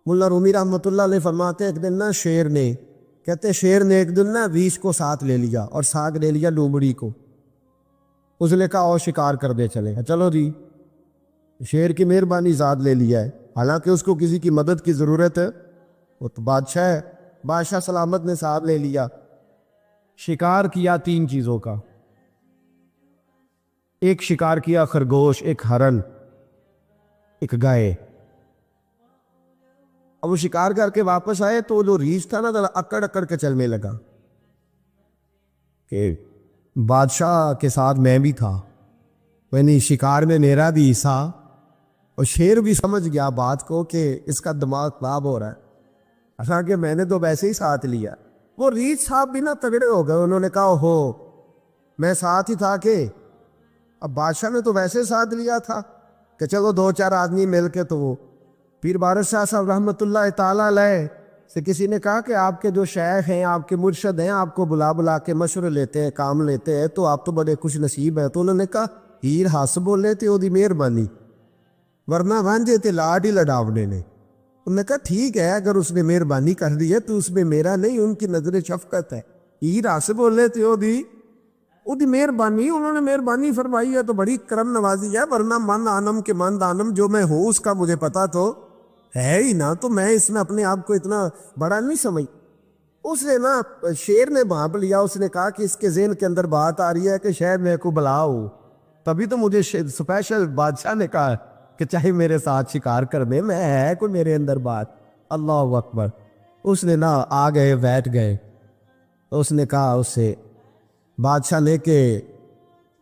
ملا رومی رحمۃ اللہ علیہ فرماتے ایک دن نا شیر نے، کہتے شیر نے ایک دن نا ریچھ کو ساتھ لے لیا اور ساتھ لے لیا لومڑی کو. اس نے کہا اور شکار کر دے چلے. چلو جی، شیر کی مہربانی ذات لے لیا ہے، حالانکہ اس کو کسی کی مدد کی ضرورت ہے. وہ تو بادشاہ ہے، بادشاہ سلامت نے ساتھ لے لیا. شکار کیا 3 چیزوں کا. ایک شکار کیا خرگوش، ایک ہرن، ایک گائے. اب وہ شکار کر کے واپس آئے تو جو ریچھ تھا نا ذرا اکڑ اکڑ کے چلنے لگا کہ بادشاہ کے ساتھ میں بھی تھا، یعنی شکار میں میرا بھی حصہ. اور شیر بھی سمجھ گیا بات کو کہ اس کا دماغ خراب ہو رہا ہے، ایسا کہ میں نے تو ویسے ہی ساتھ لیا. وہ ریچھ صاحب بھی نا تگڑے ہو گئے، انہوں نے کہا ہو میں ساتھ ہی تھا کہ اب بادشاہ نے تو ویسے ساتھ لیا تھا کہ چلو 2-4 آدمی مل کے. تو وہ پیر بارش شاہ صاحب رحمۃ اللہ تعالیٰ علیہ سے کسی نے کہا کہ آپ کے جو شیخ ہیں، آپ کے مرشد ہیں، آپ کو بلا بلا کے مشورے لیتے ہیں، کام لیتے ہیں، تو آپ تو بڑے خوش نصیب ہیں. تو انہوں نے کہا ہیر ہس بولے تے دی مہربانی، ورنہ وانجے تے لاڈ ہی لڈاونے نے. انہوں نے کہا ٹھیک ہے، اگر اس نے مہربانی کر دی ہے تو اس میں میرا نہیں، ان کی نظر شفقت ہے. ہیر ہس بولے تے او دی مہربانی، انہوں نے مہربانی فرمائی ہے تو بڑی کرم نوازی ہے، ورنہ من آنم کے من دانم، جو میں ہوں اس کا مجھے پتا تو ہے ہی نا، تو میں اس میں اپنے آپ کو اتنا بڑا نہیں سمجھ. اس نے نا شیر نے بھانپ لیا، اس نے کہا کہ اس کے ذہن کے اندر بات آ رہی ہے کہ شاید میں کو بلاؤ، تبھی تو مجھے اسپیشل بادشاہ نے کہا کہ چاہے میرے ساتھ شکار کر دے، میں ہے کوئی میرے اندر بات. اللہ اکبر. اس نے نا آ گئے، بیٹھ گئے. اس نے کہا اس سے بادشاہ نے کہ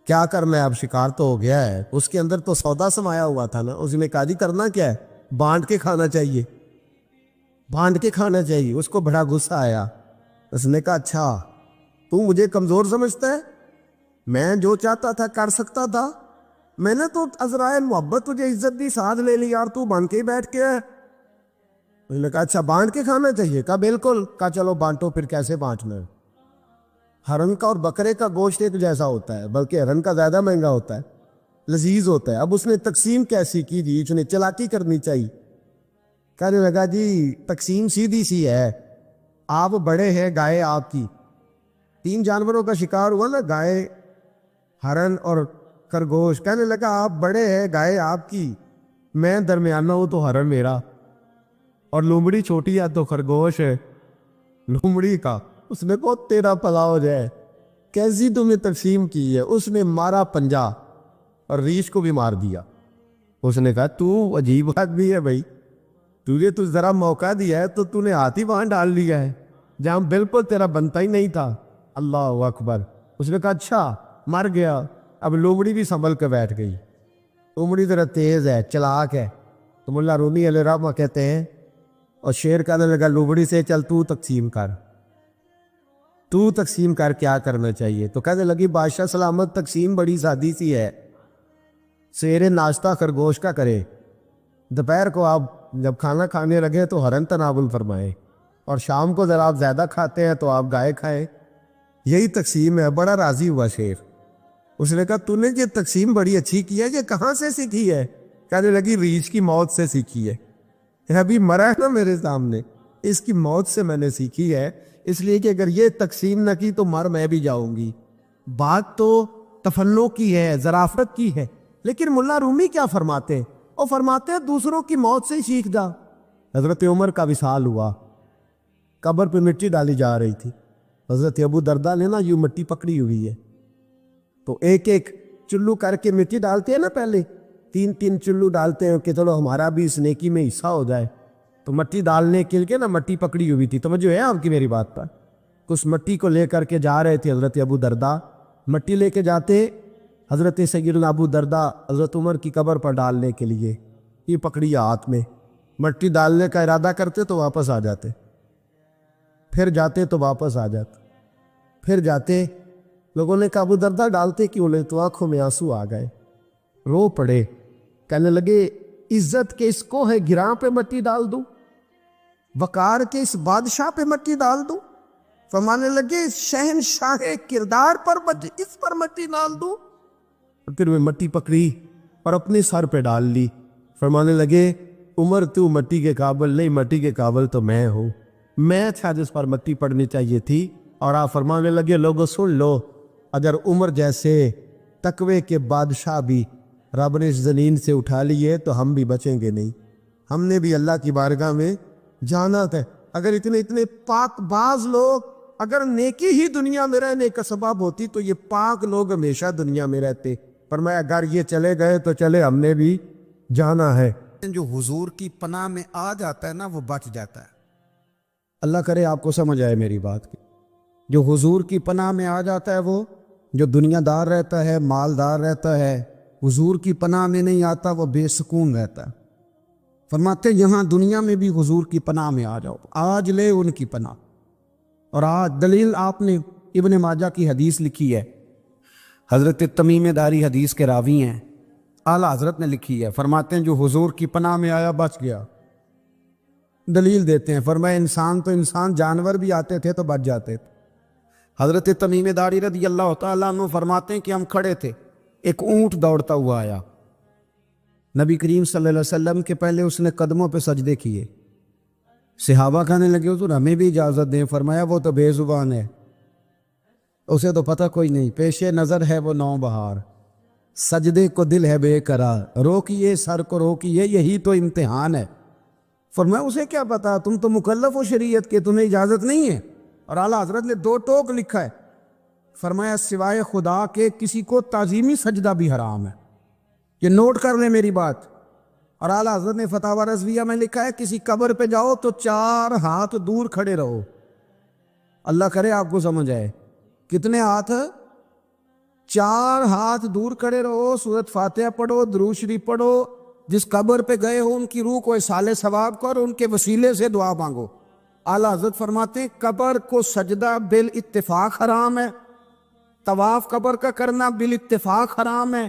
کیا کرنا ہے، اب شکار تو ہو گیا ہے. اس کے اندر تو سودا سمایا ہوا تھا نا. اس نے کہا جی کرنا کیا ہے، بانٹ کے کھانا چاہیے، بانٹ کے کھانا چاہیے. اس کو بڑا غصہ آیا. اس نے کہا اچھا تو مجھے کمزور سمجھتا ہے، میں جو چاہتا تھا کر سکتا تھا، میں نے تو عذرائے محبت تجھے عزت دی، ساتھ لے لی یار، تو بن کے ہی بیٹھ کے ہے. اس نے کہا اچھا بانٹ کے کھانا چاہیے. کہا بالکل. کہا چلو بانٹو. پھر کیسے بانٹنا ہے؟ ہرن کا اور بکرے کا گوشت ایک جیسا ہوتا ہے، بلکہ ہرن کا زیادہ مہنگا ہوتا ہے، لذیذ ہوتا ہے. اب اس نے تقسیم کیسی کی جی؟ اس نے چلاکی کرنی چاہیے. کہنے لگا جی تقسیم سیدھی سی ہے، آپ بڑے ہیں، گائے آپ کی. 3 جانوروں کا شکار ہوا نا، گائے، ہرن اور خرگوش. کہنے لگا آپ بڑے ہیں، گائے آپ کی، میں درمیانہ ہوں تو ہرن میرا، اور لومڑی چھوٹی ہے تو خرگوش ہے لومڑی کا. اس نے کہا تیرا پلا ہو جائے، کیسی تم نے تقسیم کی ہے؟ اس نے مارا پنجا اور ریچھ کو بھی مار دیا. اس نے کہا تو عجیب آدمی ہے بھائی، تجھے تو ذرا موقع دیا ہے تو تو نے ہاتھ ہی وہاں ڈال لیا ہے جہاں بالکل تیرا بنتا ہی نہیں تھا. اللہ اکبر. اس نے کہا اچھا مر گیا. اب لومڑی بھی سنبھل کے بیٹھ گئی. لومڑی ذرا تیز ہے، چلاک ہے. تو ملا رومی علیہ رحمہ کہتے ہیں، اور شیر کہنے لگا لومڑی سے چل تو تقسیم کر، تو تقسیم کر کیا کرنا چاہیے. تو کہنے لگی بادشاہ سلامت تقسیم بڑی سادی سی ہے، سویرے ناشتہ خرگوش کا کرے، دوپہر کو آپ جب کھانا کھانے لگے تو ہرن تناول فرمائے، اور شام کو ذرا آپ زیادہ کھاتے ہیں تو آپ گائے کھائیں. یہی تقسیم ہے. بڑا راضی ہوا شیر. اس نے کہا تو نے یہ تقسیم بڑی اچھی کی ہے، یہ کہاں سے سیکھی ہے؟ کہنے لگی ریچھ کی موت سے سیکھی ہے. ابھی مرا ہے نا میرے سامنے، اس کی موت سے میں نے سیکھی ہے، اس لیے کہ اگر یہ تقسیم نہ کی تو مر میں بھی جاؤں گی. بات تو تفنن کی ہے، ظرافت کی ہے. لیکن ملا رومی کیا فرماتے ہیں؟ وہ فرماتے ہیں دوسروں کی موت سے ہی سیکھ جا. حضرت عمر کا وصال ہوا، قبر پہ مٹی ڈالی جا رہی تھی. حضرت ابو دردہ نے نا یوں مٹی پکڑی ہوئی ہے، تو ایک ایک چلو کر کے مٹی ڈالتے ہیں نا، پہلے 3 چلو ڈالتے ہیں کہ چلو ہمارا بھی اس نیکی میں حصہ ہو جائے. تو مٹی ڈالنے کے لیے نا مٹی پکڑی ہوئی تھی. توجہ ہے آپ کی میری بات پر؟ اس مٹی کو لے کر کے جا رہے تھے حضرت ابو دردہ. مٹی لے کے جاتے حضرت سیدنا ابو دردہ حضرت عمر کی قبر پر ڈالنے کے لیے، یہ پکڑی ہاتھ میں، مٹی ڈالنے کا ارادہ کرتے تو واپس آ جاتے، پھر جاتے تو واپس آ جاتے، پھر جاتے. لوگوں نے کہا ابو دردہ ڈالتے کیوں لے؟ تو آنکھوں میں آنسو آ گئے، رو پڑے. کہنے لگے عزت کے اس کوہ گراں پہ مٹی ڈال دوں، وقار کے اس بادشاہ پہ مٹی ڈال دوں. فرمانے لگے شہنشاہ کردار پر اس پر مٹی ڈال دوں. پھر وہ مٹی پکڑی اور اپنے سر پہ ڈال لی. فرمانے لگے عمر تو مٹی کے قابل نہیں، مٹی کے قابل تو میں ہوں، میں تھا جس پر مٹی پڑنی چاہیے تھی۔ اور آپ فرمانے لگے لوگوں سن لو، اگر عمر جیسے تقوی کے بادشاہ بھی رب نے اس زمین سے اٹھا لیے تو ہم بھی بچیں گے نہیں، ہم نے بھی اللہ کی بارگاہ میں جانا ہے۔ اگر اتنے پاک باز لوگ، اگر نیکی ہی دنیا میں رہنے کا سبب ہوتی تو یہ پاک لوگ ہمیشہ دنیا میں رہتے، پر میں اگر یہ چلے گئے تو چلے، ہم نے بھی جانا ہے۔ جو حضور کی پناہ میں آ جاتا ہے نا وہ بچ جاتا ہے۔ اللہ کرے آپ کو سمجھ آئے میری بات کی۔ جو حضور کی پناہ میں آ جاتا ہے، وہ جو دنیا دار رہتا ہے، مالدار رہتا ہے، حضور کی پناہ میں نہیں آتا، وہ بے سکون رہتا ہے۔ فرماتے یہاں دنیا میں بھی حضور کی پناہ میں آ جاؤ، آج لے ان کی پناہ۔ اور آج دلیل آپ نے ابن ماجہ کی حدیث لکھی ہے، حضرت تمیم داری حدیث کے راوی ہیں، اعلیٰ حضرت نے لکھی ہے، فرماتے ہیں جو حضور کی پناہ میں آیا بچ گیا۔ دلیل دیتے ہیں، فرمایا انسان تو انسان، جانور بھی آتے تھے تو بچ جاتے تھے۔ حضرت تمیم داری رضی اللہ تعالیٰ عنہ فرماتے ہیں کہ ہم کھڑے تھے، ایک اونٹ دوڑتا ہوا آیا، نبی کریم صلی اللہ علیہ وسلم کے پہلے اس نے قدموں پہ سجدے کیے، صحابہ کہنے لگے حضور ہمیں بھی اجازت دیں، فرمایا وہ تو بے زبان ہے، اسے تو پتہ کوئی نہیں، پیش نظر ہے وہ نو بہار، سجدے کو دل ہے بے قرار، روکیے سر کو روکیے، یہی تو امتحان ہے۔ فرمایا اسے کیا پتا، تم تو مکلف ہو شریعت کے، تمہیں اجازت نہیں ہے۔ اور اعلیٰ حضرت نے 2 ٹوک لکھا ہے، فرمایا سوائے خدا کے کسی کو تعظیمی سجدہ بھی حرام ہے، یہ نوٹ کر لیں میری بات۔ اور اعلیٰ حضرت نے فتاوی رضویہ میں لکھا ہے کسی قبر پہ جاؤ تو 4 ہاتھ دور کھڑے رہو، اللہ کرے آپ کو سمجھ آئے، کتنے ہاتھ؟ 4 ہاتھ دور کھڑے رہو، سورۃ فاتحہ پڑھو، درود شریف پڑھو، جس قبر پہ گئے ہو ان کی روح کو اصال ثواب کر، ان کے وسیلے سے دعا مانگو۔ اعلیٰ حضرت فرماتے ہیں قبر کو سجدہ بالاتفاق حرام ہے، طواف قبر کا کرنا بالاتفاق حرام ہے،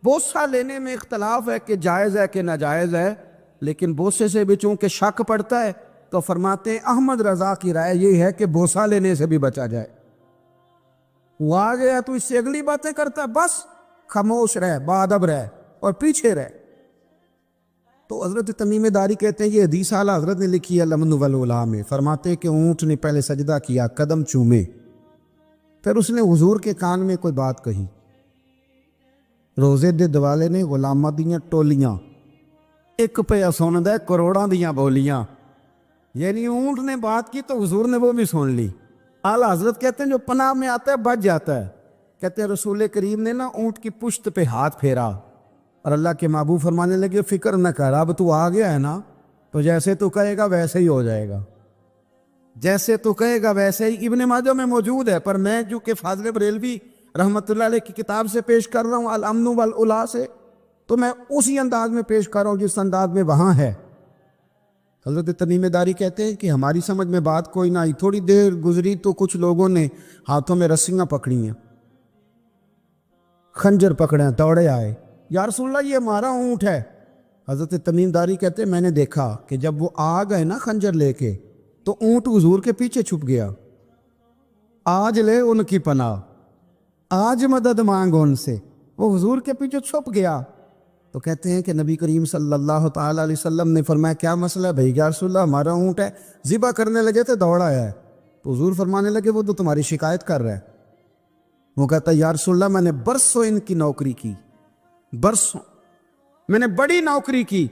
بوسہ لینے میں اختلاف ہے کہ جائز ہے کہ ناجائز ہے، لیکن بوسے سے بھی چونکہ شک پڑتا ہے تو فرماتے ہیں احمد رضا کی رائے یہ ہے کہ بوسہ لینے سے بھی بچا جائے۔ وہ آ گیا تو اس سے اگلی باتیں کرتا ہے، بس خاموش رہ، باادب رہ اور پیچھے رہ۔ تو حضرت تمیم داری کہتے ہیں یہ حدیث اعلیٰ حضرت نے لکھی ہے لمن والعلا میں، فرماتے ہیں کہ اونٹ نے پہلے سجدہ کیا، قدم چومے، پھر اس نے حضور کے کان میں کوئی بات کہی، روزے دے دوالے نے غلامہ دیاں ٹولیاں، ایک پہ سن دے کروڑاں دیاں بولیاں، یعنی اونٹ نے بات کی تو حضور نے وہ بھی سن لی۔ اعلیٰ حضرت کہتے ہیں جو پناہ میں آتا ہے بچ جاتا ہے۔ کہتے ہیں رسول کریم نے نا اونٹ کی پشت پہ ہاتھ پھیرا اور اللہ کے محبوب فرمانے لگے فکر نہ کر، اب تو آ گیا ہے نا، تو جیسے تو کہے گا ویسے ہی ہو جائے گا، جیسے تو کہے گا ویسے ہی۔ ابن ماجہ میں موجود ہے، پر میں جو کہ فاضل بریلوی رحمۃ اللہ علیہ کی کتاب سے پیش کر رہا ہوں الامن والعلا سے، تو میں اسی انداز میں پیش کر رہا ہوں جس انداز میں وہاں ہے۔ حضرت تمیم داری کہتے ہیں کہ ہماری سمجھ میں بات کوئی نہ آئی، تھوڑی دیر گزری تو کچھ لوگوں نے ہاتھوں میں رسیاں پکڑی ہیں، خنجر پکڑے ہیں، دوڑے آئے، یا رسول اللہ یہ ہمارا اونٹ ہے۔ حضرت تمیم داری کہتے ہیں میں نے دیکھا کہ جب وہ آ گئے نا خنجر لے کے تو اونٹ حضور کے پیچھے چھپ گیا، آج لے ان کی پناہ، آج مدد مانگ ان سے، وہ حضور کے پیچھے چھپ گیا۔ تو کہتے ہیں کہ نبی کریم صلی اللہ تعالیٰ علیہ وسلم نے فرمایا کیا مسئلہ ہے بھائی؟ یا رسول اللہ ہمارا اونٹ ہے، ذبح کرنے لگے تھے دوڑ آیا ہے۔ تو حضور فرمانے لگے وہ تو تمہاری شکایت کر رہا ہے۔ وہ کہتا ہے یا رسول اللہ میں نے برسوں ان کی نوکری کی، برسوں میں نے بڑی نوکری کی۔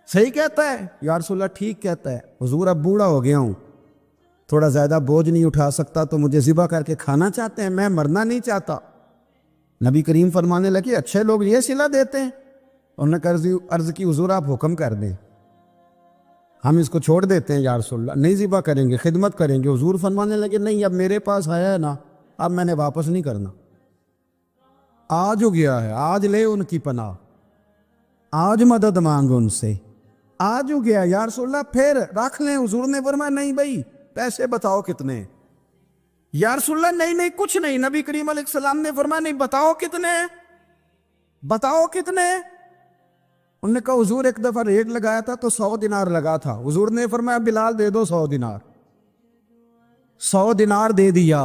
صحیح کہتا ہے یا رسول اللہ؟ ٹھیک کہتا ہے حضور، اب بوڑھا ہو گیا ہوں، تھوڑا زیادہ بوجھ نہیں اٹھا سکتا، تو مجھے ذبح کر کے کھانا چاہتے ہیں، میں مرنا نہیں چاہتا۔ نبی کریم فرمانے لگے اچھے لوگ یہ صلہ دیتے ہیں؟ انہوں نے عرض کی حضور آپ حکم کر دیں، ہم اس کو چھوڑ دیتے ہیں یا رسول اللہ، نہیں ذبح کریں گے، خدمت کریں گے۔ حضور فرمانے لگے نہیں، اب میرے پاس آیا ہے نا، اب میں نے واپس نہیں کرنا، آج ہو گیا ہے، آج لے ان کی پناہ، آج مدد مانگ ان سے، آج ہو گیا یا رسول اللہ پھر رکھ لیں۔ حضور نے فرمایا نہیں بھائی پیسے بتاؤ کتنے؟ یا رسول اللہ نہیں نہیں کچھ نہیں۔ نبی کریم علیہ السلام نے فرمایا نہیں، بتاؤ کتنے، بتاؤ کتنے؟ انہوں نے کہا حضور ایک دفعہ ریٹ لگایا تھا تو 100 دینار لگا تھا، حضور نے فرمایا بلال دے دو 100 دینار، 100 دینار دے دیا۔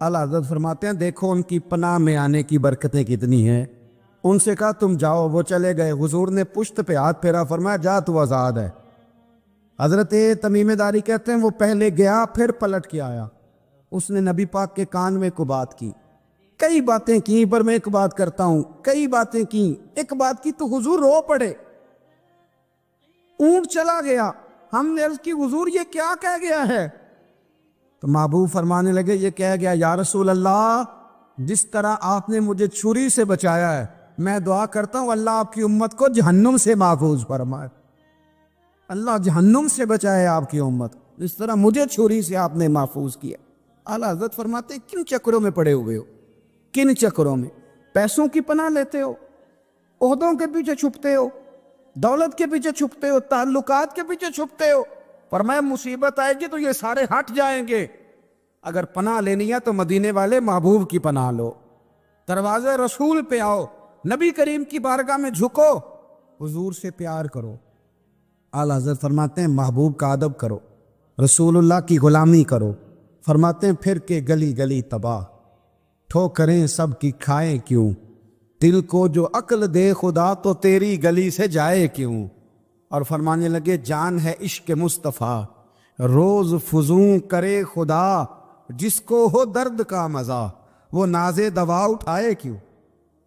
اعلیٰ حضرت فرماتے ہیں دیکھو ان کی پناہ میں آنے کی برکتیں کتنی ہیں، ان سے کہا تم جاؤ، وہ چلے گئے۔ حضور نے پشت پہ ہاتھ پھیرا، فرمایا جا تو آزاد ہے۔ حضرت تمیم داری کہتے ہیں وہ پہلے گیا پھر پلٹ کے آیا، اس نے نبی پاک کے کان میں کو بات کی، کئی باتیں کی، پر میں ایک بات کرتا ہوں، کئی باتیں کی، ایک بات کی تو حضور رو پڑے۔ اونٹ چلا گیا، ہم نے عرض کی حضور یہ کیا کہہ گیا ہے؟ تو محبوب فرمانے لگے یہ کہہ گیا یا رسول اللہ جس طرح آپ نے مجھے چھری سے بچایا ہے، میں دعا کرتا ہوں اللہ آپ کی امت کو جہنم سے محفوظ فرمائے، اللہ جہنم سے بچائے آپ کی امت، جس طرح مجھے چھری سے آپ نے محفوظ کیا۔ اعلیٰ حضرت فرماتے ہیں کن چکروں میں پڑے ہوئے ہو، کن چکروں میں؟ پیسوں کی پناہ لیتے ہو، عہدوں کے پیچھے چھپتے ہو، دولت کے پیچھے چھپتے ہو، تعلقات کے پیچھے چھپتے ہو۔ فرمایا مصیبت آئے گی تو یہ سارے ہٹ جائیں گے، اگر پناہ لینی ہے تو مدینے والے محبوب کی پناہ لو، دروازے رسول پہ آؤ، نبی کریم کی بارگاہ میں جھکو، حضور سے پیار کرو۔ اعلیٰ حضرت فرماتے ہیں محبوب کا ادب کرو، رسول اللہ کی غلامی کرو۔ فرماتے ہیں پھر کے گلی گلی تباہ، ٹھوکریں سب کی کھائے کیوں، دل کو جو عقل دے خدا تو تیری گلی سے جائے کیوں۔ اور فرمانے لگے جان ہے عشق مصطفیٰ، روز فزوں کرے خدا، جس کو ہو درد کا مزہ وہ ناز دوا اٹھائے کیوں،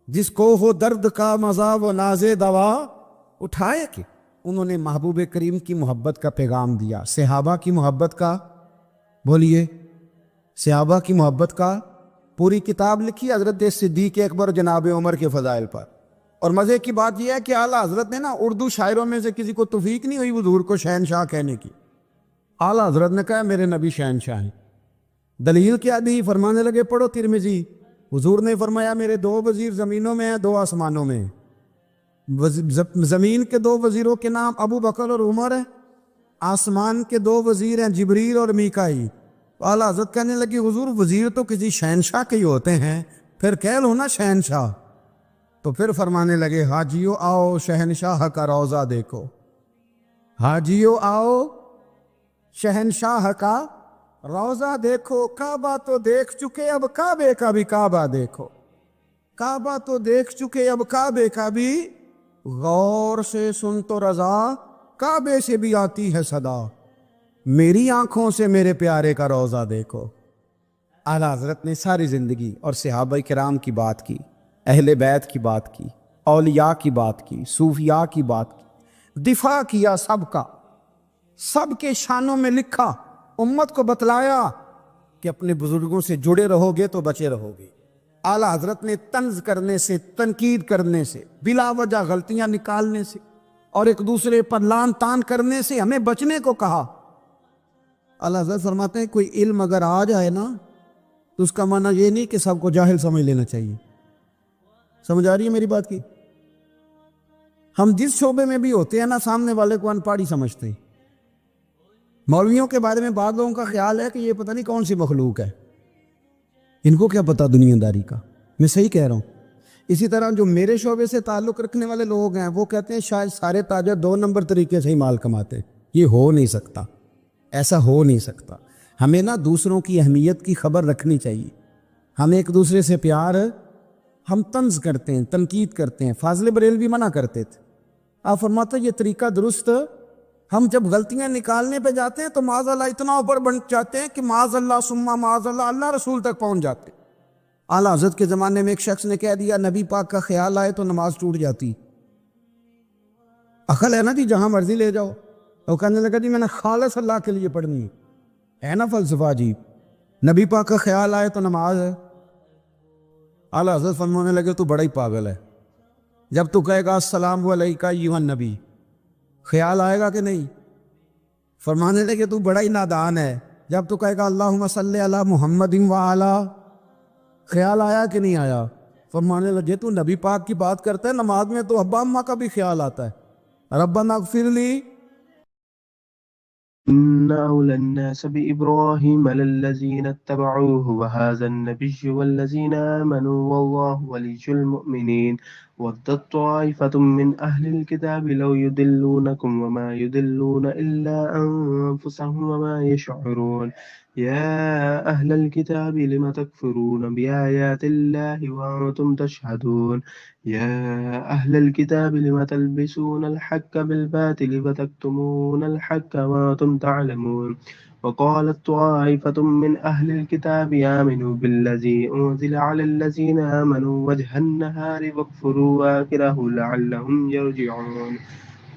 جس کو ہو درد کا مزہ وہ ناز دوا اٹھائے کیوں۔ انہوں نے محبوب کریم کی محبت کا پیغام دیا، صحابہ کی محبت کا، بولیے صحابہ کی محبت کا پوری کتاب لکھی حضرت صدیق اکبر جناب عمر کے فضائل پر۔ اور مزے کی بات یہ ہے کہ اعلیٰ حضرت نے نا اردو شاعروں میں سے کسی کو توفیق نہیں ہوئی حضور کو شہنشاہ کہنے کی، اعلیٰ حضرت نے کہا میرے نبی شہنشاہ ہیں۔ دلیل کیا دی؟ فرمانے لگے پڑھو ترمذی، حضور نے فرمایا میرے 2 وزیر زمینوں میں ہیں، 2 آسمانوں میں ہیں۔ زمین کے 2 وزیروں کے نام ابو بکر اور عمر ہیں، آسمان کے 2 وزیر ہیں جبریل اور میکائیل۔ اعلیٰ حضرت کہنے لگی حضور وزیر تو کسی شہنشاہ کے ہی ہوتے ہیں، پھر کہہ لو نا شہنشاہ۔ تو پھر فرمانے لگے حاجیو آؤ شہنشاہ کا روضہ دیکھو، حاجیو آؤ شہنشاہ کا روضہ دیکھو، کعبہ تو دیکھ چکے اب کعبے کا بھی کعبہ دیکھو، کعبہ تو دیکھ چکے اب کعبے کا بھی، غور سے سن تو رضا کعبے سے بھی آتی ہے صدا، میری آنکھوں سے میرے پیارے کا روضہ دیکھو۔ اعلیٰ حضرت نے ساری زندگی اور صحابہ کرام کی بات کی، اہل بیت کی بات کی، اولیاء کی بات کی، صوفیاء کی بات کی، دفاع کیا سب کا، سب کے شانوں میں لکھا، امت کو بتلایا کہ اپنے بزرگوں سے جڑے رہو گے تو بچے رہو گے۔ اعلیٰ حضرت نے طنز کرنے سے، تنقید کرنے سے، بلا وجہ غلطیاں نکالنے سے اور ایک دوسرے پر لان تان کرنے سے ہمیں بچنے کو کہا۔ اعلیٰ حضرت فرماتے ہیں کوئی علم اگر آ جائے نا تو اس کا معنی یہ نہیں کہ سب کو جاہل سمجھ لینا چاہیے۔ سمجھ آ رہی ہے میری بات کی؟ ہم جس شعبے میں بھی ہوتے ہیں نا سامنے والے کو ان پڑھ ہی سمجھتے ہیں۔ مولویوں کے بارے میں بعض لوگوں کا خیال ہے کہ یہ پتہ نہیں کون سی مخلوق ہے، ان کو کیا پتہ دنیا داری کا۔ میں صحیح کہہ رہا ہوں۔ اسی طرح جو میرے شعبے سے تعلق رکھنے والے لوگ ہیں وہ کہتے ہیں شاید سارے تاجر 2 نمبر طریقے سے ہی مال کماتے، یہ ہو نہیں سکتا، ایسا ہو نہیں سکتا۔ ہمیں نا دوسروں کی اہمیت کی خبر رکھنی چاہیے، ہم ایک دوسرے سے پیار، ہم طنز کرتے ہیں، تنقید کرتے ہیں۔ فاضل بریلوی منع کرتے تھے، آپ فرماتے یہ طریقہ درست، ہم جب غلطیاں نکالنے پہ جاتے ہیں تو معاذ اللہ اتنا اوپر بن جاتے ہیں کہ معاذ اللہ ثم معاذ اللہ اللہ رسول تک پہنچ جاتے ہیں۔ اعلیٰ حضرت کے زمانے میں ایک شخص نے کہہ دیا نبی پاک کا خیال آئے تو نماز ٹوٹ جاتی۔ عقل ہے نا جی، جہاں مرضی لے جاؤ۔ وہ کہنے لگا جی میں نے خالص اللہ کے لیے پڑھنی ہے نا فلسفہ جی، نبی پاک کا خیال آئے تو نماز ہے۔ اعلیٰ حضرت فرمانے لگے تو بڑا ہی پاگل ہے، جب تو کہے گا السلام علیکہ ایھا النبی، خیال آئے گا کہ نہیں؟ فرمانے لگے تو بڑا ہی نادان ہے، جب تو کہے گا اللہم صلی علی محمد وعلی، خیال آیا کہ نہیں آیا؟ فرمانے لگے تو نبی پاک کی بات کرتا ہے، نماز میں تو ابا اماں کا بھی خیال آتا ہے، ربنا اغفر لی۔ إن أولى الناس بإبراهيم للذين اتبعوه وهذا النبي والذين آمنوا والله ولي المؤمنين ودت طائفة من أهل الكتاب لو يضلونكم وما يضلون إلا أنفسهم وما يشعرون يا أهل الكتاب لم تكفرون بآيات الله وأنتم تشهدون يا أهل الكتاب لم تلبسون الحق بالباطل وتكتمون الحق وأنتم تعلمون وقالت طائفة من أهل الكتاب آمنوا بالذي أنزل على الذين آمنوا وجه النهار واكفروا آخره لعلهم يرجعون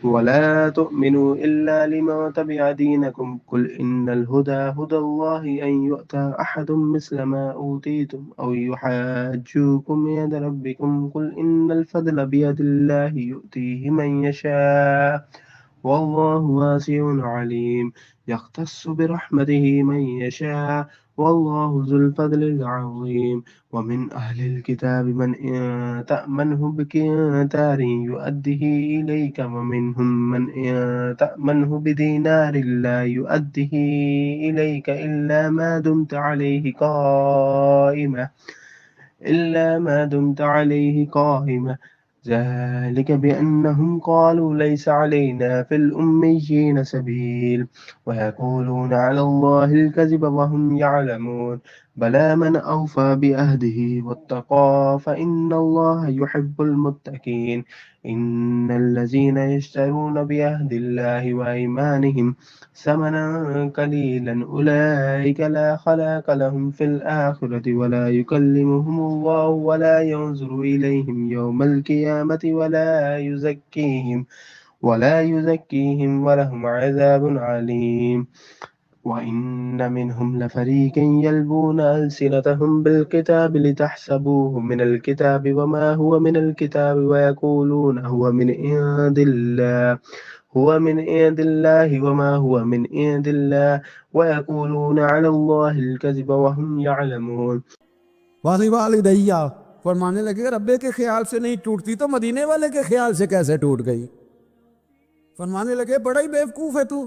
ولا تؤمنوا إلا لمن تبع دينكم قل إن الهدى هدى الله أن يؤتى أحد مثل ما أوتيتم أو يحاجوكم عند ربكم قل إن الفضل بيد الله يؤتيه من يشاء والله واسع عليم يختص برحمته من يشاء والله ذو الفضل العظيم ومن أهل الكتاب من إن تأمنه بقنطار يؤده إليك ومنهم من إن تأمنه بدينار لا يؤده إليك إلا ما دمت عليه قائمة ذلك بأنهم قالوا ليس علينا في الأميين سبيل ويقولون على الله الكذب وهم يعلمون بلى من أوفى بعهده واتقى فإن الله يحب المتقين إن الذين يشترون بعهد الله وأيمانهم ثمنا قليلا أولئك لا خلاق لهم في الآخرة ولا يكلمهم الله ولا ينظر إليهم يوم القيامة ولا يزكيهم ولهم عذاب عليم وإن منهم لفريقا يلبون ألسنتهم بالكتاب لتحسبوه من الكتاب وما هو من الكتاب ويقولون هو من عند الله وما هو من عند الله ويقولون على الله الكذب وهم يعلمون والی والدیہ فرمانے لگے ربے کے خیال سے نہیں ٹوٹتی تو مدینے والے کے خیال سے کیسے ٹوٹ گئی؟ فرمانے لگے بڑا ہی بیوقوف ہے تو۔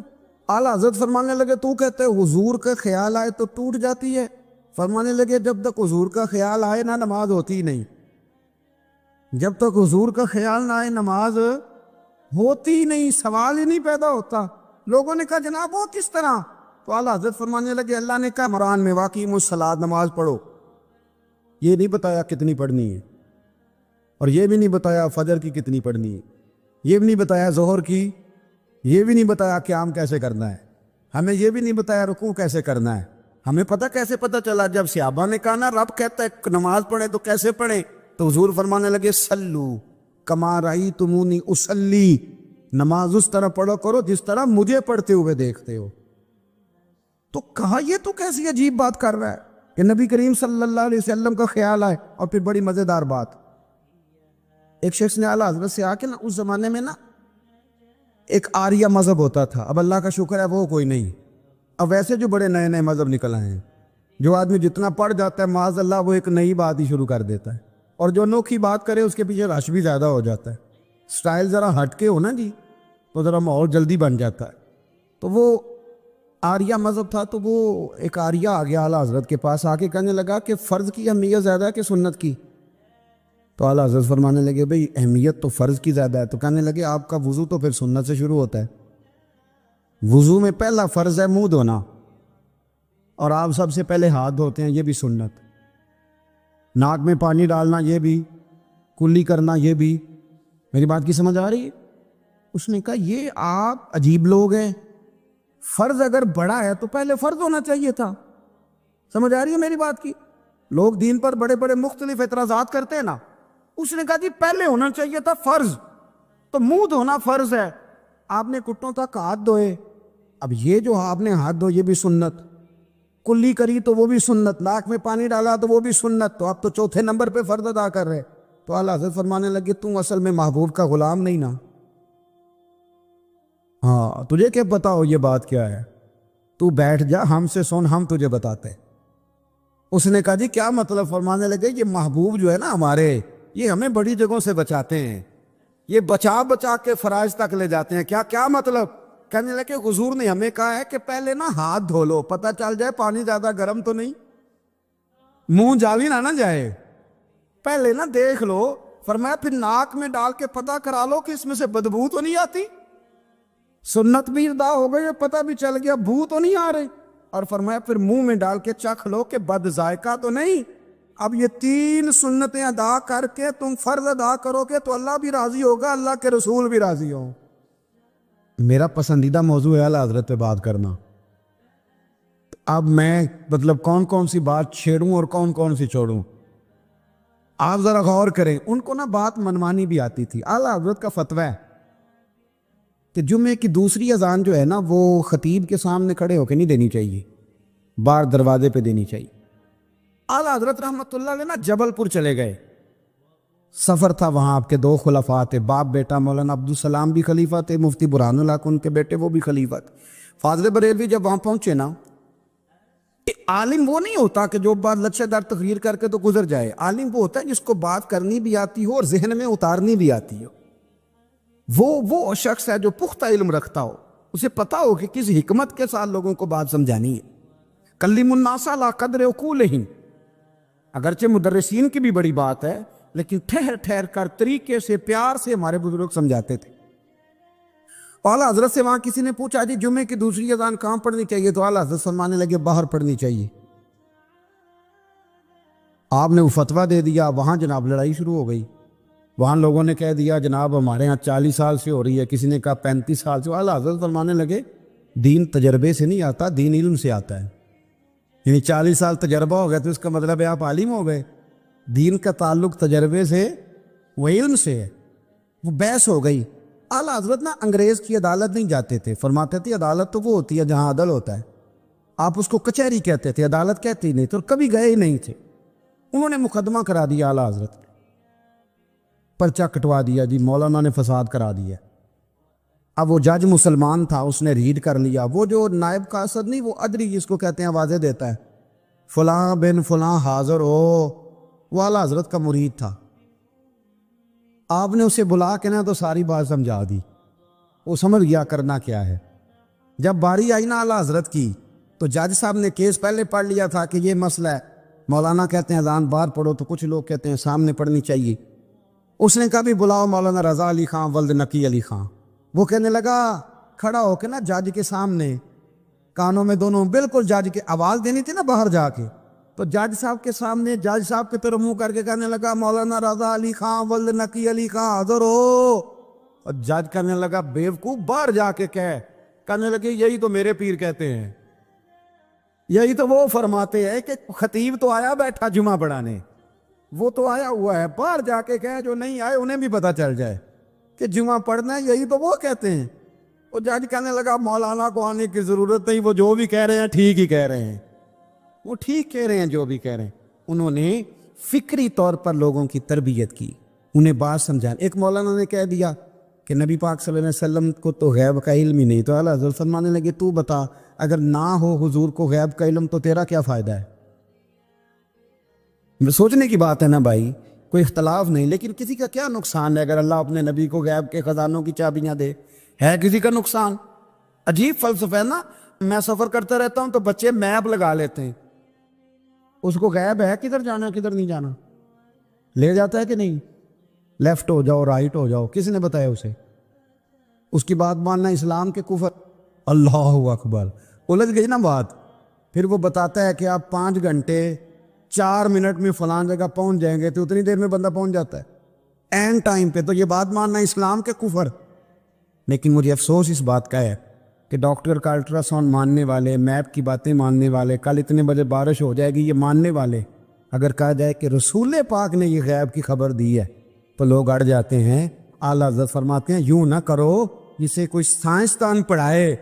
اعلیٰ حضرت فرمانے لگے تو کہتے حضور کا خیال آئے تو ٹوٹ جاتی ہے؟ فرمانے لگے جب تک حضور کا خیال آئے نہ نماز ہوتی نہیں، جب تک حضور کا خیال نہ آئے نماز ہوتی نہیں، سوال ہی نہیں پیدا ہوتا۔ لوگوں نے کہا جناب وہ کس طرح؟ تو اعلیٰ حضرت فرمانے لگے اللہ نے کہا قرآن میں واقعی الصلاۃ نماز پڑھو، یہ نہیں بتایا کتنی پڑھنی ہے، اور یہ بھی نہیں بتایا فجر کی کتنی پڑھنی ہے، یہ بھی نہیں بتایا ظہر کی، یہ بھی نہیں بتایا قیام کیسے کرنا ہے، ہمیں یہ بھی نہیں بتایا رکوع کیسے کرنا ہے۔ ہمیں کیسے پتہ چلا؟ جب صحابہ نے کہا نا رب کہتا ہے نماز پڑھیں تو کیسے پڑھیں، تو حضور فرمانے لگے سلو کما رأیتمونی اصلی، نماز اس طرح پڑھو کرو جس طرح مجھے پڑھتے ہوئے دیکھتے ہو۔ تو کہا یہ تو کیسی عجیب بات کر رہا ہے کہ نبی کریم صلی اللہ علیہ وسلم کا خیال آئے۔ اور پھر بڑی مزیدار بات، ایک شخص نے اعلیٰ حضرت سے آ کے نا اس زمانے میں نا ایک آریہ مذہب ہوتا تھا، اب اللہ کا شکر ہے وہ کوئی نہیں، اب ویسے جو بڑے نئے نئے مذہب نکل آئے ہیں، جو آدمی جتنا پڑھ جاتا ہے معاذ اللہ وہ ایک نئی بات ہی شروع کر دیتا ہے، اور جو انوکھی بات کرے اس کے پیچھے رش بھی زیادہ ہو جاتا ہے، سٹائل ذرا ہٹ کے ہو نا جی تو ذرا ماحول جلدی بن جاتا ہے۔ تو وہ آریہ مذہب تھا، تو وہ ایک آریہ آ گیا اعلیٰ حضرت کے پاس، آ کے کہنے لگا کہ فرض کی اہمیت زیادہ ہے کہ سنت کی؟ تو اعلیٰ حضرت فرمانے لگے بھئی اہمیت تو فرض کی زیادہ ہے۔ تو کہنے لگے آپ کا وضو تو پھر سنت سے شروع ہوتا ہے، وضو میں پہلا فرض ہے منہ دھونا، اور آپ سب سے پہلے ہاتھ دھوتے ہیں، یہ بھی سنت، ناک میں پانی ڈالنا یہ بھی، کلی کرنا یہ بھی۔ میری بات کی سمجھ آ رہی ہے؟ اس نے کہا یہ آپ عجیب لوگ ہیں، فرض اگر بڑا ہے تو پہلے فرض ہونا چاہیے تھا۔ سمجھ آ رہی ہے میری بات کی؟ لوگ دین پر بڑے بڑے مختلف اعتراضات کرتے ہیں نا، اس نے کہا جی پہلے ہونا چاہیے تھا فرض، تو منہ دھونا فرض ہے، آپ نے گھٹنوں تک ہاتھ دھوئے، اب یہ جو آپ نے ہاتھ دھو یہ بھی سنت، کلی کری تو وہ بھی سنت، ناک میں پانی ڈالا تو وہ بھی سنت، تو آپ تو چوتھے نمبر پہ فرض ادا کر رہے۔ تو اعلیٰ حضرت فرمانے لگے تم اصل میں محبوب کا غلام نہیں نا، ہاں تجھے کیا پتا ہو یہ بات کیا ہے، تو بیٹھ جا ہم سے سن، ہم تجھے بتاتے۔ اس نے کہا جی کیا مطلب؟ فرمانے لگے یہ محبوب جو ہے نا ہمارے، یہ ہمیں بڑی جگہوں سے بچاتے ہیں، یہ بچا بچا کے فرائض تک لے جاتے ہیں۔ کیا مطلب؟ کہنے لگے حضور نے ہمیں کہا ہے کہ پہلے نا ہاتھ دھو لو، پتہ چل جائے پانی زیادہ گرم تو نہیں، منہ جالی نہ جائے، پہلے نا دیکھ لو فرمایا پھر ناک میں ڈال کے پتہ کرا لو کہ اس میں سے بدبو تو نہیں آتی. سنت بھی ادا ہو گئی، پتہ بھی چل گیا بو تو نہیں آ رہی. اور فرمایا پھر منہ میں ڈال کے چکھ لو کہ بد ذائقہ تو نہیں. اب یہ 3 سنتیں ادا کر کے تم فرض ادا کرو گے تو اللہ بھی راضی ہوگا، اللہ کے رسول بھی راضی ہوں. میرا پسندیدہ موضوع ہے اعلیٰ حضرت پہ بات کرنا. اب میں کون کون سی بات چھیڑوں اور کون کون سی چھوڑوں. آپ ذرا غور کریں، ان کو نا بات منمانی بھی آتی تھی. اعلیٰ حضرت کا فتویٰ ہے کہ جمعے کی دوسری اذان جو ہے نا وہ خطیب کے سامنے کھڑے ہو کے نہیں دینی چاہیے، باہر دروازے پہ دینی چاہیے. اعلیٰ حضرت رحمۃ اللہ علیہ نا جبل پور چلے گئے. سفر تھا، وہاں آپ کے 2 خلفاء تھے، باپ بیٹا. مولانا عبدالسلام بھی خلیفہ تھے، مفتی برہان اللہ کو ان کے بیٹے وہ بھی خلیفہ تھے. فاضل بریلوی جب وہاں پہنچے نا، عالم وہ نہیں ہوتا کہ جو بات لچھے دار تقریر کر کے تو گزر جائے. عالم وہ ہوتا ہے جس کو بات کرنی بھی آتی ہو اور ذہن میں اتارنی بھی آتی ہو. وہ شخص ہے جو پختہ علم رکھتا ہو، اسے پتا ہو کہ کس حکمت کے ساتھ لوگوں کو بات سمجھانی ہے. کلم الناس علی قدر عقولہم، اگرچہ مدرسین کی بھی بڑی بات ہے لیکن ٹھہر ٹھہر کر طریقے سے پیار سے ہمارے بزرگ سمجھاتے تھے. اعلیٰ حضرت سے وہاں کسی نے پوچھا جی جمعے کی دوسری اذان کہاں پڑھنی چاہیے؟ تو اعلیٰ حضرت فرمانے لگے باہر پڑھنی چاہیے. آپ نے وہ فتویٰ دے دیا. وہاں جناب لڑائی شروع ہو گئی. وہاں لوگوں نے کہہ دیا جناب ہمارے ہاں 40 سال سے ہو رہی ہے، کسی نے کہا 35 سال سے. اعلیٰ حضرت فرمانے لگے دین تجربے سے نہیں آتا، دین علم سے آتا ہے. یعنی 40 سال تجربہ ہو گیا تو اس کا مطلب ہے آپ عالم ہو گئے. دین کا تعلق تجربے سے وہ علم سے ہے. وہ بحث ہو گئی. اعلیٰ حضرت نا انگریز کی عدالت نہیں جاتے تھے، فرماتے تھے عدالت تو وہ ہوتی ہے جہاں عدل ہوتا ہے. آپ اس کو کچہری کہتے تھے، عدالت کہتے ہی نہیں تھے، اور کبھی گئے ہی نہیں تھے. انہوں نے مقدمہ کرا دیا اعلیٰ حضرت، پرچہ کٹوا دیا جی مولانا نے فساد کرا دیا. اب وہ جج مسلمان تھا، اس نے ریڈ کر لیا. وہ جو نائب قاصد نہیں، وہ ادری جس کو کہتے ہیں آوازیں دیتا ہے، فلاں بن فلاں حاضر ہو، وہ اعلیٰ حضرت کا مرید تھا. آپ نے اسے بلا کے نا تو ساری بات سمجھا دی. وہ سمجھ گیا کرنا کیا ہے. جب باری آئی نا اعلیٰ حضرت کی تو جج صاحب نے کیس پہلے پڑھ لیا تھا کہ یہ مسئلہ ہے. مولانا کہتے ہیں اذان باہر پڑھو تو کچھ لوگ کہتے ہیں سامنے پڑھنی چاہیے. اس نے کہا بھی بلاؤ مولانا رضا علی خان ولد نقی علی خان. وہ کہنے لگا کھڑا ہو کے نا جج کے سامنے، کانوں میں دونوں بالکل جج کے آواز دینی تھی نا باہر جا کے، تو جج صاحب کے سامنے جج صاحب کی طرف منہ کر کے کہنے لگا مولانا رضا علی خان ولد نقی علی خان حاضر ہو. اور جج کہنے لگا بیوقوف باہر جا کے کہنے لگے یہی تو میرے پیر کہتے ہیں، یہی تو وہ فرماتے ہیں کہ خطیب تو آیا بیٹھا جمعہ پڑھانے، وہ تو آیا ہوا ہے، باہر جا کے کہے جو نہیں آئے انہیں بھی پتہ چل جائے کہ جمعہ پڑھنا ہے، یہی تو وہ کہتے ہیں. وہ جج کہنے لگا مولانا کو آنے کی ضرورت نہیں، وہ جو بھی کہہ رہے ہیں ٹھیک ہی کہہ رہے ہیں، وہ ٹھیک کہہ رہے ہیں جو بھی کہہ رہے ہیں. انہوں نے فکری طور پر لوگوں کی تربیت کی، انہیں بات سمجھا. ایک مولانا نے کہہ دیا کہ نبی پاک صلی اللہ علیہ وسلم کو تو غیب کا علم ہی نہیں، تو اعلیٰ حضرت فرمانے لگے تو بتا اگر نہ ہو حضور کو غیب کا علم تو تیرا کیا فائدہ ہے؟ سوچنے کی بات ہے نا بھائی، کوئی اختلاف نہیں، لیکن کسی کا کیا نقصان ہے اگر اللہ اپنے نبی کو غیب کے خزانوں کی چابیاں دے؟ ہے کسی کا نقصان؟ عجیب فلسفہ ہے نا. میں سفر کرتا رہتا ہوں تو بچے میپ لگا لیتے ہیں، اس کو غیب ہے کدھر جانا کدھر نہیں جانا، لے جاتا ہے کہ نہیں؟ لیفٹ ہو جاؤ رائٹ ہو جاؤ، کس نے بتایا اسے؟ اس کی بات ماننا اسلام کے کفر. اللہ اکبر، الجھ گئی نا بات. پھر وہ بتاتا ہے کہ آپ 5 گھنٹے 4 منٹ میں فلان جگہ پہنچ جائیں گے، تو اتنی دیر میں بندہ پہنچ جاتا ہے این ٹائم پہ. تو یہ بات ماننا اسلام کے کفر. لیکن مجھے افسوس اس بات کا ہے کہ ڈاکٹر کا الٹرا ساؤنڈ ماننے والے، میپ کی باتیں ماننے والے، کل اتنے بجے بارش ہو جائے گی یہ ماننے والے، اگر کہا جائے کہ رسول پاک نے یہ غیب کی خبر دی ہے تو لوگ اڑ جاتے ہیں. اعلیٰ حضرت فرماتے ہیں یوں نہ کرو جسے کوئی سائنسدان پڑھائے،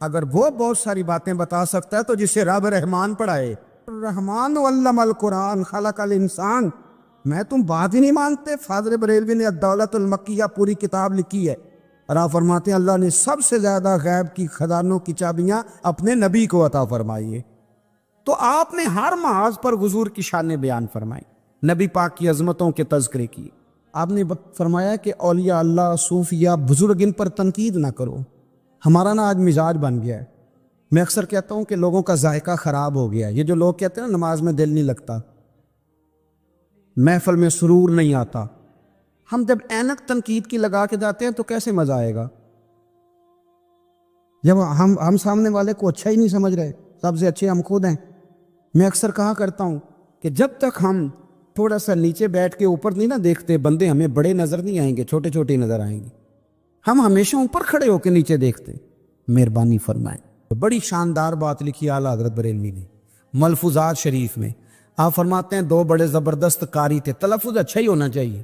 اگر وہ بہت ساری باتیں بتا سکتا ہے تو جسے رب رحمان پڑھائے. رحمان علم القرآن خلق الانسان. میں تم بات ہی نہیں مانتے. فاضل بریلوی نے الدولت المکیہ پوری کتاب لکھی ہے، اور آپ فرماتے ہیں اللہ نے سب سے زیادہ غیب کی خزانوں کی چابیاں اپنے نبی کو عطا فرمائی ہے. تو آپ نے ہر محاذ پر حضور کی شان بیان فرمائی، نبی پاک کی عظمتوں کے تذکرے کی. آپ نے فرمایا کہ اولیاء اللہ، صوفیاء، بزرگ، ان پر تنقید نہ کرو. ہمارا نا آج مزاج بن گیا ہے. میں اکثر کہتا ہوں کہ لوگوں کا ذائقہ خراب ہو گیا ہے. یہ جو لوگ کہتے ہیں نا نماز میں دل نہیں لگتا، محفل میں سرور نہیں آتا، ہم جب اینک تنقید کی لگا کے جاتے ہیں تو کیسے مزہ آئے گا؟ جب ہم سامنے والے کو اچھا ہی نہیں سمجھ رہے، سب سے اچھے ہم خود ہیں۔ میں اکثر کہا کرتا ہوں کہ جب تک ہم تھوڑا سا نیچے بیٹھ کے اوپر نہیں نہ دیکھتے، بندے ہمیں بڑے نظر نہیں آئیں گے، چھوٹے چھوٹے نظر آئیں گے۔ ہم ہمیشہ اوپر کھڑے ہو کے نیچے دیکھتے۔ مہربانی فرمائیں۔ بڑی شاندار بات لکھی اعلیٰ حضرت بریلوی نے ملفوظات شریف میں۔ آپ فرماتے ہیں 2 بڑے زبردست قاری تھے، تلفظ اچھا ہی ہونا چاہیے،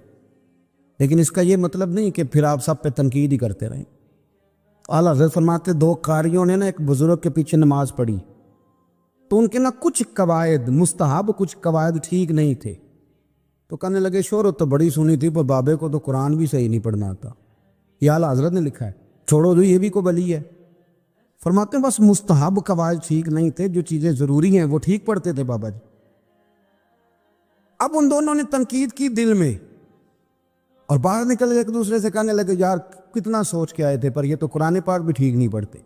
لیکن اس کا یہ مطلب نہیں کہ پھر آپ سب پہ تنقید ہی کرتے رہیں۔ اعلیٰ حضرت فرماتے 2 قاریوں نے نا ایک بزرگ کے پیچھے نماز پڑھی تو ان کے نا کچھ قواعد مستحب، کچھ قواعد ٹھیک نہیں تھے، تو کہنے لگے شہرت تو بڑی سنی تھی پر بابے کو تو قرآن بھی صحیح نہیں پڑھنا آتا۔ یہ اعلیٰ حضرت نے لکھا ہے، چھوڑو جو یہ بھی کو بلی ہے۔ فرماتے ہیں بس مستحب قواعد ٹھیک نہیں تھے، جو چیزیں ضروری ہیں وہ ٹھیک پڑھتے تھے بابا جی۔ اب ان دونوں نے تنقید کی دل میں اور باہر نکل کے ایک دوسرے سے کہنے لگے یار کتنا سوچ کے آئے تھے پر یہ تو قرآن پاک بھی ٹھیک نہیں پڑھتے۔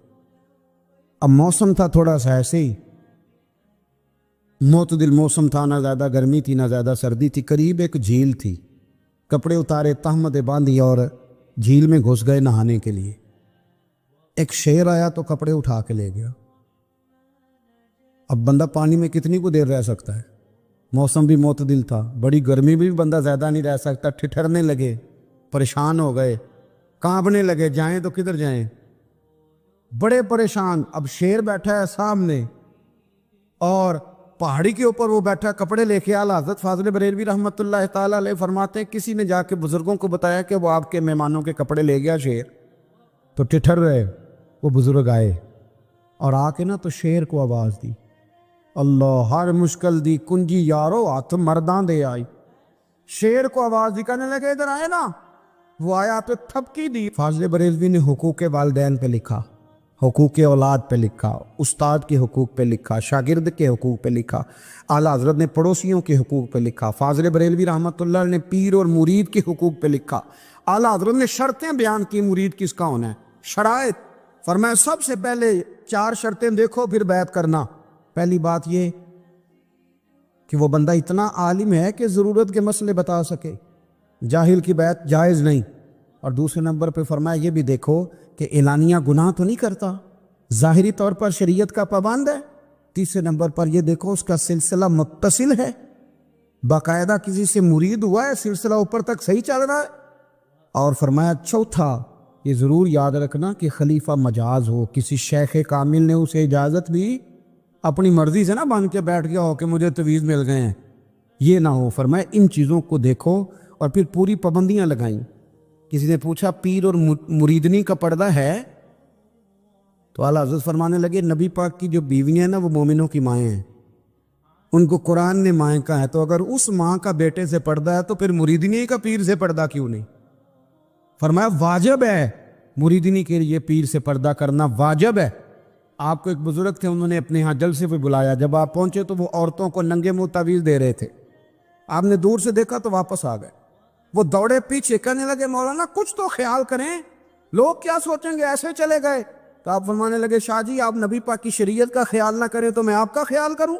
اب موسم تھا تھوڑا سا ایسے ہی، معتدل موسم تھا، نہ زیادہ گرمی تھی نہ زیادہ سردی تھی، قریب ایک جھیل تھی۔ کپڑے اتارے، تہمتیں باندھی اور جھیل میں گھس گئے نہانے کے لیے۔ ایک شیر آیا تو کپڑے اٹھا کے لے گیا۔ اب بندہ پانی میں کتنی کو دیر رہ سکتا ہے؟ موسم بھی معتدل تھا، بڑی گرمی بھی بندہ زیادہ نہیں رہ سکتا، ٹھٹھرنے لگے، پریشان ہو گئے، کانپنے لگے، جائیں تو کدھر جائیں، بڑے پریشان۔ اب شیر بیٹھا ہے سامنے اور پہاڑی کے اوپر وہ بیٹھا کپڑے لے کے۔ اعلیٰ حضرت فاضل بریلوی رحمۃ اللہ تعالیٰ علیہ فرماتے ہیں کسی نے جا کے بزرگوں کو بتایا کہ وہ آپ کے مہمانوں کے کپڑے لے گیا شیر، تو ٹھٹھر گئے۔ وہ بزرگ آئے اور آ کے نا تو شیر کو آواز دی، اللہ ہر مشکل دی کنجی یارو ہاتھ مرداں دے آئی۔ شیر کو آواز دی، کہنے لگے ادھر آئے نا۔ وہ آیا تو تھپکی دی۔ فاضل بریلوی نے حقوق والدین پہ لکھا، حقوق اولاد پہ لکھا، استاد کے حقوق پہ لکھا، شاگرد کے حقوق پہ لکھا۔ اعلیٰ حضرت نے پڑوسیوں کے حقوق پہ لکھا۔ فاضل بریلوی رحمۃ اللہ نے پیر اور مرید کے حقوق پہ لکھا۔ اعلیٰ حضرت نے شرطیں بیان کی مرید کس کا ہونا ہے، شرائط۔ فرمایا سب سے پہلے 4 شرطیں دیکھو پھر بیعت کرنا۔ پہلی بات یہ کہ وہ بندہ اتنا عالم ہے کہ ضرورت کے مسئلے بتا سکے، جاہل کی بیعت جائز نہیں۔ اور دوسرے نمبر پہ فرمایا یہ بھی دیکھو کہ اعلانیہ گناہ تو نہیں کرتا، ظاہری طور پر شریعت کا پابند ہے۔ تیسرے نمبر پر یہ دیکھو اس کا سلسلہ متصل ہے، باقاعدہ کسی سے مرید ہوا ہے، سلسلہ اوپر تک صحیح چل رہا ہے۔ اور فرمایا چوتھا یہ ضرور یاد رکھنا کہ خلیفہ مجاز ہو، کسی شیخ کامل نے اسے اجازت بھی اپنی مرضی سے نہ بن کے بیٹھ گیا ہو کہ مجھے تویز مل گئے ہیں، یہ نہ ہو۔ فرمایا ان چیزوں کو دیکھو اور پھر پوری پابندیاں لگائیں۔ کسی نے پوچھا پیر اور مریدنی کا پردہ ہے؟ تو اعلیٰ حضرت فرمانے لگے نبی پاک کی جو بیویاں ہیں نا وہ مومنوں کی مائیں ہیں، ان کو قرآن نے مائیں کہا ہے، تو اگر اس ماں کا بیٹے سے پردہ ہے تو پھر مریدنی کا پیر سے پردہ کیوں نہیں؟ فرمایا واجب ہے مریدنی کے لیے پیر سے پردہ کرنا، واجب ہے۔ آپ کو ایک بزرگ تھے، انہوں نے اپنے ہاں جلسے پہ بلایا، جب آپ پہنچے تو وہ عورتوں کو ننگے منہ تعویذ دے رہے تھے۔ آپ نے دور سے دیکھا تو واپس آ گئے۔ وہ دوڑے پیچھے، کہنے لگے مولانا کچھ تو خیال کریں، لوگ کیا سوچیں گے، ایسے چلے گئے۔ تو آپ فرمانے لگے شاہ جی آپ نبی پاک کی شریعت کا خیال نہ کریں تو میں آپ کا خیال کروں؟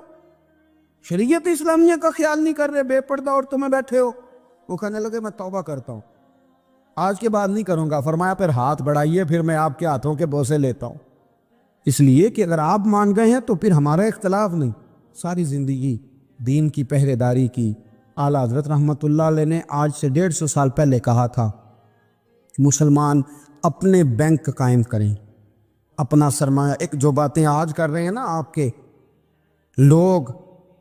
شریعت اسلامیہ کا خیال نہیں کر رہے، بے پردہ عورتوں میں بیٹھے ہو۔ وہ کہنے لگے میں توبہ کرتا ہوں، آج کے بعد نہیں کروں گا۔ فرمایا پھر ہاتھ بڑھائیے، پھر میں آپ کے ہاتھوں کے بوسے لیتا ہوں، اس لیے کہ اگر آپ مان گئے ہیں تو پھر ہمارا اختلاف نہیں۔ ساری زندگی دین کی پہرے داری کی۔ اعلیٰ حضرت رحمۃ اللہ علیہ نے آج سے 150 سال پہلے کہا تھا کہ مسلمان اپنے بینک قائم کریں، اپنا سرمایہ۔ ایک جو باتیں آج کر رہے ہیں نا آپ کے لوگ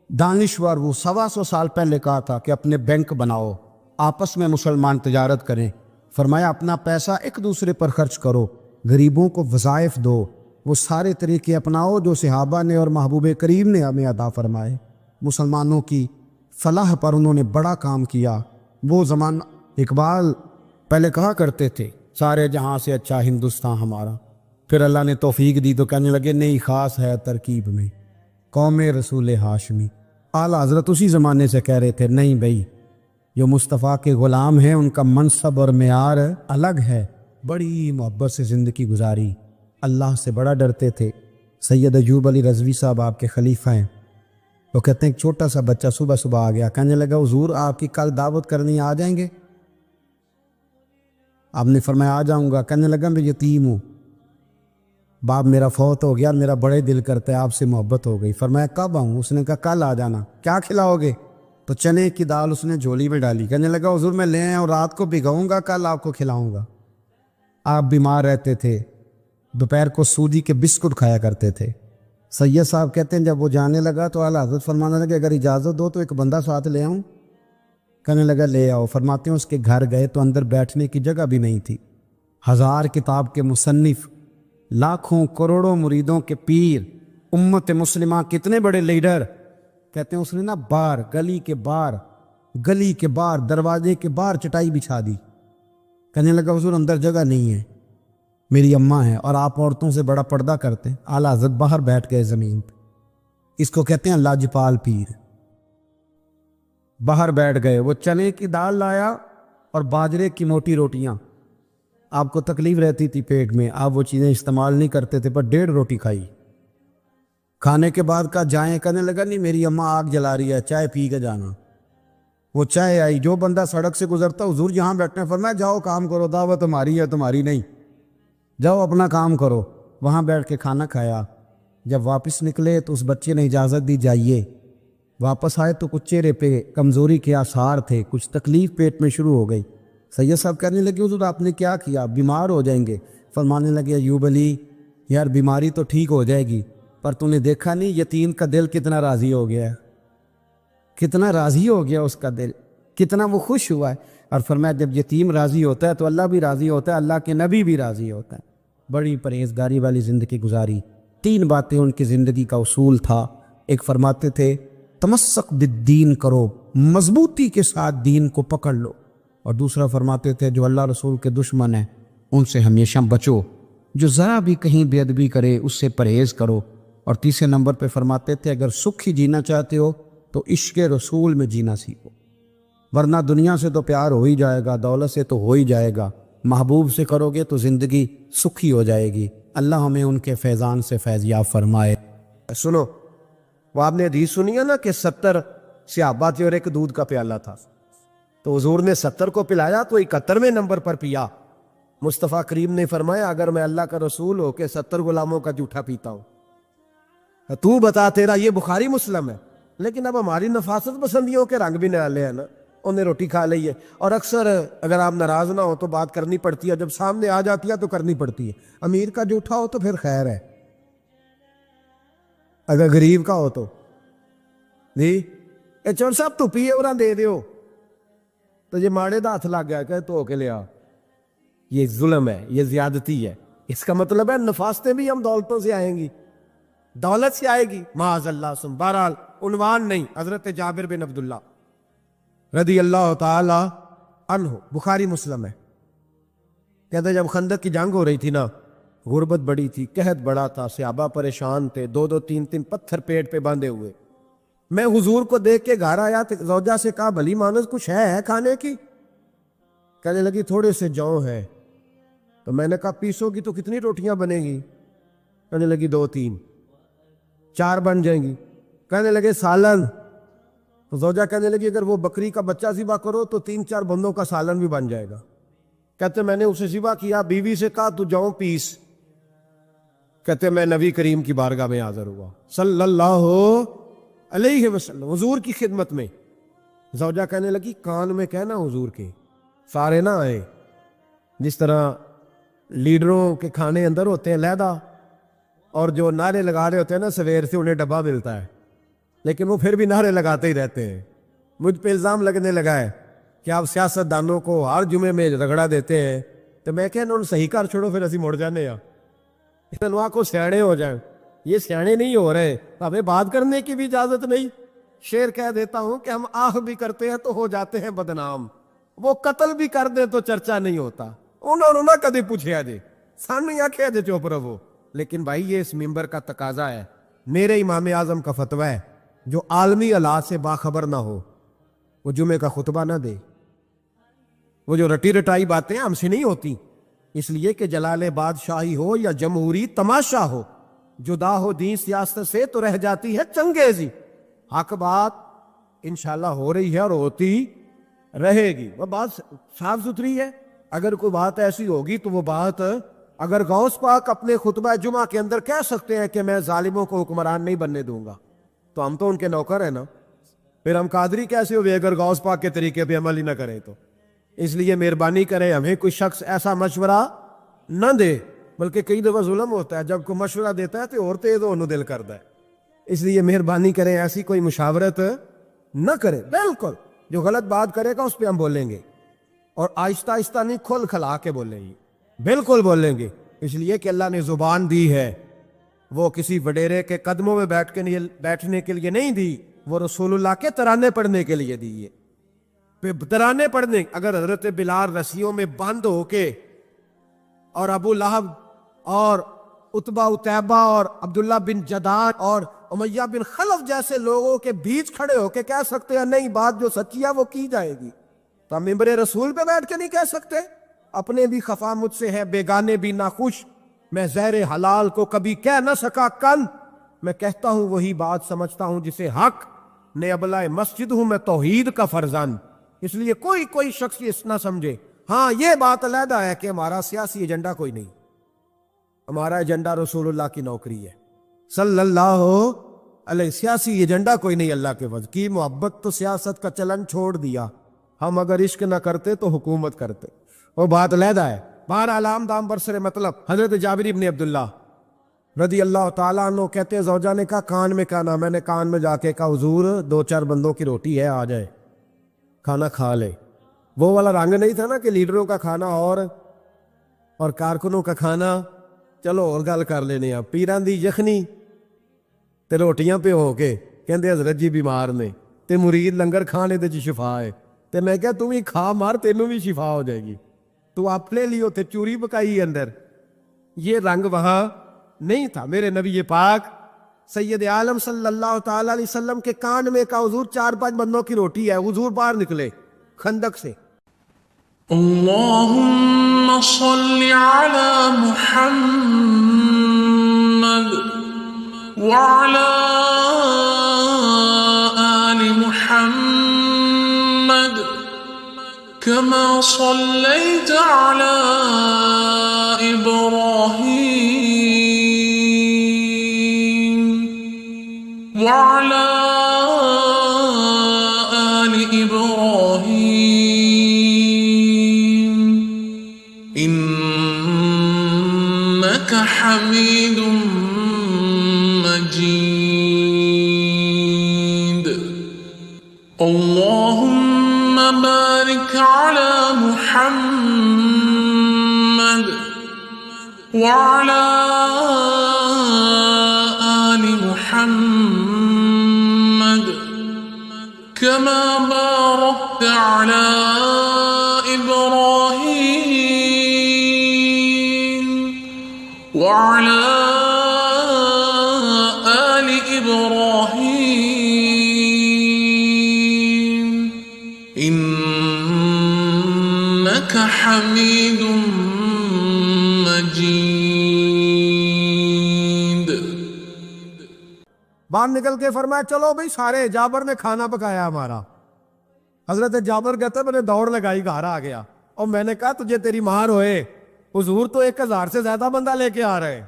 دانشور، وہ 125 سال پہلے کہا تھا کہ اپنے بینک بناؤ، آپس میں مسلمان تجارت کریں۔ فرمایا اپنا پیسہ ایک دوسرے پر خرچ کرو، غریبوں کو وظائف دو، وہ سارے طریقے اپناؤ جو صحابہ نے اور محبوب کریم نے ہمیں عطا فرمائے۔ مسلمانوں کی فلاح پر انہوں نے بڑا کام کیا۔ وہ زمانہ اقبال پہلے کہا کرتے تھے سارے جہاں سے اچھا ہندوستان ہمارا، پھر اللہ نے توفیق دی تو کہنے لگے نئی خاص ہے ترکیب میں قوم رسول ہاشمی۔ اعلیٰ حضرت اسی زمانے سے کہہ رہے تھے نہیں بھائی، جو مصطفیٰ کے غلام ہیں ان کا منصب اور معیار الگ ہے۔ بڑی محبت سے زندگی گزاری، اللہ سے بڑا ڈرتے تھے۔ سید ایوب علی رضوی صاحب آپ کے خلیفہ ہیں، وہ کہتے ہیں ایک چھوٹا سا بچہ صبح صبح آ گیا، کہنے لگا حضور آپ کی کل دعوت کرنی آ جائیں گے؟ آپ نے فرمایا آ جاؤں گا. کہنے لگا میں یتیم ہوں, باپ میرا فوت ہو گیا, میرا بڑے دل کرتا ہے آپ سے محبت ہو گئی. فرمایا کب آؤں؟ اس نے کہا کل آ جانا. کیا کھلاؤ گے؟ تو چنے کی دال اس نے جھولی میں ڈالی. کہنے لگا حضور میں لے آیا اور رات کو بھگاؤں گا, کل آپ کو کھلاؤں گا. آپ بیمار رہتے تھے, دوپہر کو سوجی کے بسکٹ کھایا کرتے تھے. سید صاحب کہتے ہیں جب وہ جانے لگا تو اعلیٰ حضرت فرمانے لگے اگر اجازت دو تو ایک بندہ ساتھ لے آؤں. کہنے لگا لے آؤ. فرماتے ہیں اس کے گھر گئے تو اندر بیٹھنے کی جگہ بھی نہیں تھی. 1000 کتاب کے مصنف, لاکھوں کروڑوں مریدوں کے پیر, امت مسلمہ کتنے بڑے لیڈر. کہتے ہیں اس نے نا باہر گلی کے باہر دروازے کے باہر چٹائی بچھا دی. کہنے لگا حضور اندر جگہ نہیں ہے, میری اماں ہے اور آپ عورتوں سے بڑا پردہ کرتے ہیں. اعلیٰ حضرت باہر بیٹھ گئے زمین پہ. اس کو کہتے ہیں لاجپال پیر. باہر بیٹھ گئے. وہ چنے کی دال لایا اور باجرے کی موٹی روٹیاں. آپ کو تکلیف رہتی تھی پیٹ میں, آپ وہ چیزیں استعمال نہیں کرتے تھے, پر 1.5 روٹی کھائی. کھانے کے بعد کہا جائیں. کہنے لگا نہیں میری اماں آگ جلا رہی ہے, چائے پی کے جانا. وہ چائے آئی. جو بندہ سڑک سے گزرتا حضور یہاں بیٹھنے, فرمایا جاؤ کام کرو, دعوت ہماری ہے تمہاری نہیں, جاؤ اپنا کام کرو. وہاں بیٹھ کے کھانا کھایا. جب واپس نکلے تو اس بچے نے اجازت دی جائیے. واپس آئے تو کچھ چہرے پہ کمزوری کے آثار تھے, کچھ تکلیف پیٹ میں شروع ہو گئی. سید صاحب کہنے لگے حضور آپ نے کیا کیا, بیمار ہو جائیں گے. فرمانے لگے ایوب علی یار بیماری تو ٹھیک ہو جائے گی, پر تو نے دیکھا نہیں یتیم کا دل کتنا راضی ہو گیا ہے, کتنا راضی ہو گیا اس کا دل, کتنا وہ خوش ہوا ہے. اور فرمایا جب یتیم راضی ہوتا ہے تو اللہ بھی راضی ہوتا ہے, اللہ کے نبی بھی راضی ہوتا ہے. بڑی پرہیزگاری والی زندگی گزاری. 3 باتیں ان کی زندگی کا اصول تھا. ایک فرماتے تھے تمسک بالدین کرو, مضبوطی کے ساتھ دین کو پکڑ لو. اور دوسرا فرماتے تھے جو اللہ رسول کے دشمن ہیں ان سے ہمیشہ بچو, جو ذرا بھی کہیں بے ادبی کرے اس سے پرہیز کرو. اور تیسرے نمبر پہ فرماتے تھے اگر سکھ ہی جینا چاہتے ہو تو عشق رسول میں جینا سیکھو, ورنہ دنیا سے تو پیار ہو ہی جائے گا, دولت سے تو ہو ہی جائے گا, محبوب سے کرو گے تو زندگی سکھی ہو جائے گی. اللہ ہمیں ان کے فیضان سے فیض یاب فرمائے. سنو, وہ آپ نے حدیث سنی ہے نا کہ 70 صحابہ تھے اور ایک دودھ کا پیالہ تھا. تو حضور نے 70 کو پلایا تو 71ویں نمبر پر پیا. مصطفیٰ کریم نے فرمایا اگر میں اللہ کا رسول ہو کے 70 غلاموں کا جھوٹا پیتا ہوں, تو بتا تیرا یہ بخاری مسلم ہے. لیکن اب ہماری نفاست پسندیوں کے رنگ بھی نالے ہیں نا, انہیں روٹی کھا لی ہے. اور اکثر اگر آپ ناراض نہ ہو تو بات کرنی پڑتی ہے, جب سامنے آ جاتی ہے تو کرنی پڑتی ہے. امیر کا جھوٹا ہو تو پھر خیر ہے, اگر غریب کا ہو تو جی اے چور صاحب تو پیے اور دے دیو تو یہ ماڑے دا ہاتھ لگ گیا کہ تو کے لیا. یہ ظلم ہے, یہ زیادتی ہے. اس کا مطلب ہے نفاستیں بھی ہم دولتوں سے آئیں گی, دولت سے آئے گی معاذ اللہ. سن بہرحال عنوان نہیں, حضرت جابر بن عبداللہ رضی اللہ تعالی عنہ, بخاری مسلم ہے. کہتے جب خندق کی جنگ ہو رہی تھی نا, غربت بڑی تھی, قحط بڑا تھا, صحابہ پریشان تھے, 2-2 3-3 پتھر پیٹ پہ باندھے ہوئے. میں حضور کو دیکھ کے گھر آیا تو زوجہ سے کہا بھلی مانس کچھ ہے کھانے کی؟ کہنے لگی تھوڑے سے جو ہے. تو میں نے کہا پیسو گی تو کتنی روٹیاں بنے گی؟ کہنے لگی 2-3. 4 بن جائیں گی. کہنے لگے سالن. تو زوجہ کہنے لگی اگر وہ بکری کا بچہ ذبح کرو تو 3-4 بندوں کا سالن بھی بن جائے گا. کہتے میں نے اسے ذبح کیا, بیوی سے کہا تو جاؤ پیس. کہتے میں نبی کریم کی بارگاہ میں حاضر ہوا صلی اللہ علیہ وسلم, حضور کی خدمت میں. زوجہ کہنے لگی کان میں کہنا حضور کے سارے نہ آئے, جس طرح لیڈروں کے کھانے اندر ہوتے ہیں علیحدہ, اور جو نعرے لگا رہے ہوتے ہیں نا سویر سے انہیں ڈبہ ملتا ہے, لیکن وہ پھر بھی نعرے لگاتے ہی رہتے ہیں. مجھ پہ الزام لگنے لگا ہے کہ آپ سیاست دانوں کو ہر جمعے میں رگڑا دیتے ہیں. تو میں کہنا انہوں صحیح کر چھوڑو, پھر اسی مڑ جانے ہیں, انہوں کو سیاڑے ہو جائیں. یہ سیانے نہیں ہو رہے, ہمیں بات کرنے کی بھی اجازت نہیں. شعر کہہ دیتا ہوں کہ ہم آہ بھی کرتے ہیں تو ہو جاتے ہیں بدنام, وہ قتل بھی کر دیں تو چرچا نہیں ہوتا. انہوں نے نہ کدی پوچھا جی, سانو آخیا جی چپ رہو. لیکن بھائی یہ اس ممبر کا تقاضا ہے, میرے امام اعظم کا فتویٰ ہے, جو عالمی حالات سے باخبر نہ ہو وہ جمعے کا خطبہ نہ دے. وہ جو رٹی رٹائی باتیں ہم سے نہیں ہوتی, اس لیے کہ جلال بادشاہی ہو یا جمہوری تماشا ہو, جدا ہو دین سیاست سے تو رہ جاتی ہے چنگیزی. حق بات انشاءاللہ ہو رہی ہے اور ہوتی رہے گی. وہ بات صاف ستھری ہے, اگر کوئی بات ایسی ہوگی تو وہ بات اگر غوث پاک اپنے خطبہ جمعہ کے اندر کہہ سکتے ہیں کہ میں ظالموں کو حکمران نہیں بننے دوں گا تو ہم تو ان کے نوکر ہیں نا، پھر ہم قادری کیسے ہوئے اگر غوث پاک کے طریقے پہ عمل ہی نہ کریں تو؟ اس لیے مہربانی کریں ہمیں کوئی شخص ایسا مشورہ نہ دے، بلکہ کئی دفعہ ظلم ہوتا ہے جب کوئی مشورہ دیتا ہے تو اور تیز ہونے دل کرتا ہے، اس لیے مہربانی کریں ایسی کوئی مشاورت نہ کریں، بالکل جو غلط بات کرے گا اس پہ ہم بولیں گے اور آہستہ آہستہ نہیں، کھل کھلا کے بولیں گے، بالکل بولیں گے، اس لیے کہ اللہ نے زبان دی ہے، وہ کسی وڈیرے کے قدموں میں بیٹھنے کے لیے نہیں دی، وہ رسول اللہ کے ترانے پڑھنے کے لیے دی ہے۔ پھر ترانے پڑھنے، اگر حضرت بلال رسیوں میں بند ہو کے اور ابو لہب اور عتبہ اتیبہ اور عبداللہ بن جدان اور امیہ بن خلف جیسے لوگوں کے بیچ کھڑے ہو کے کہہ سکتے ہیں نہیں بات جو سچی ہے وہ کی جائے گی، تو ہم ممبر رسول پہ بیٹھ کے نہیں کہہ سکتے؟ اپنے بھی خفا مجھ سے ہے، بیگانے بھی ناخوش، میں زہر حلال کو کبھی کہہ نہ سکا کن، میں کہتا ہوں وہی بات سمجھتا ہوں جسے حق نے ابلائے مسجد ہوں میں توحید کا فرزند، اس لیے کوئی شخص یہ نہ سمجھے۔ ہاں یہ بات علیحدہ ہے کہ ہمارا سیاسی ایجنڈا کوئی نہیں، ہمارا ایجنڈا رسول اللہ کی نوکری ہے صلی اللہ علیہ، سیاسی ایجنڈا کوئی نہیں، اللہ کے وجہ کی محبت تو سیاست کا چلن چھوڑ دیا، ہم اگر عشق نہ کرتے تو حکومت کرتے، وہ بات علیحدہ ہے۔ بہرحال عام دام برسر مطلب حضرت جابر ابن عبداللہ رضی اللہ تعالیٰ عنہ کہتے ہیں زوجہ نے کہا کان میں کھانا، میں نے کان میں جا کے کہا حضور 2-4 بندوں کی روٹی ہے آ جائے کھانا کھا لے، وہ والا رنگ نہیں تھا نا کہ لیڈروں کا کھانا اور کارکنوں کا کھانا چلو اور گل کر لینے ہیں، پیران دی یخنی تے روٹیاں پہ ہو کے کہندے حضرت جی بیمار نے تے مرید لنگر کھانے دے چ شفا ہے، تے میں کہا تم ہی کھا مار تینوں بھی شفا ہو جائے گی، تو اپنے لیے تے چوری پکائی اندر، یہ رنگ وہاں نہیں تھا۔ میرے نبی پاک سید عالم صلی اللہ تعالی علیہ وسلم کے کان میں کہا حضور 4-5 بندوں کی روٹی ہے، حضور باہر نکلے خندق سے، اللهم صل على محمد وعلى آل محمد كما صليت على إبراهيم وعلى آل إبراهيم إنك حميد مجيد اللهم بارك على محمد وعلى آل محمد كما باركت على إبراهيم وعلى آل إبراهيم إنك حميد مجيد۔ باہر نکل کے فرمایا چلو بھئی سارے، جابر نے کھانا پکایا ہمارا، حضرت جابر کہتے میں نے دوڑ لگائی گھر آ گیا اور میں نے کہا تجھے تیری مار ہوئے، حضور تو 1000 سے زیادہ بندہ لے کے آ رہے،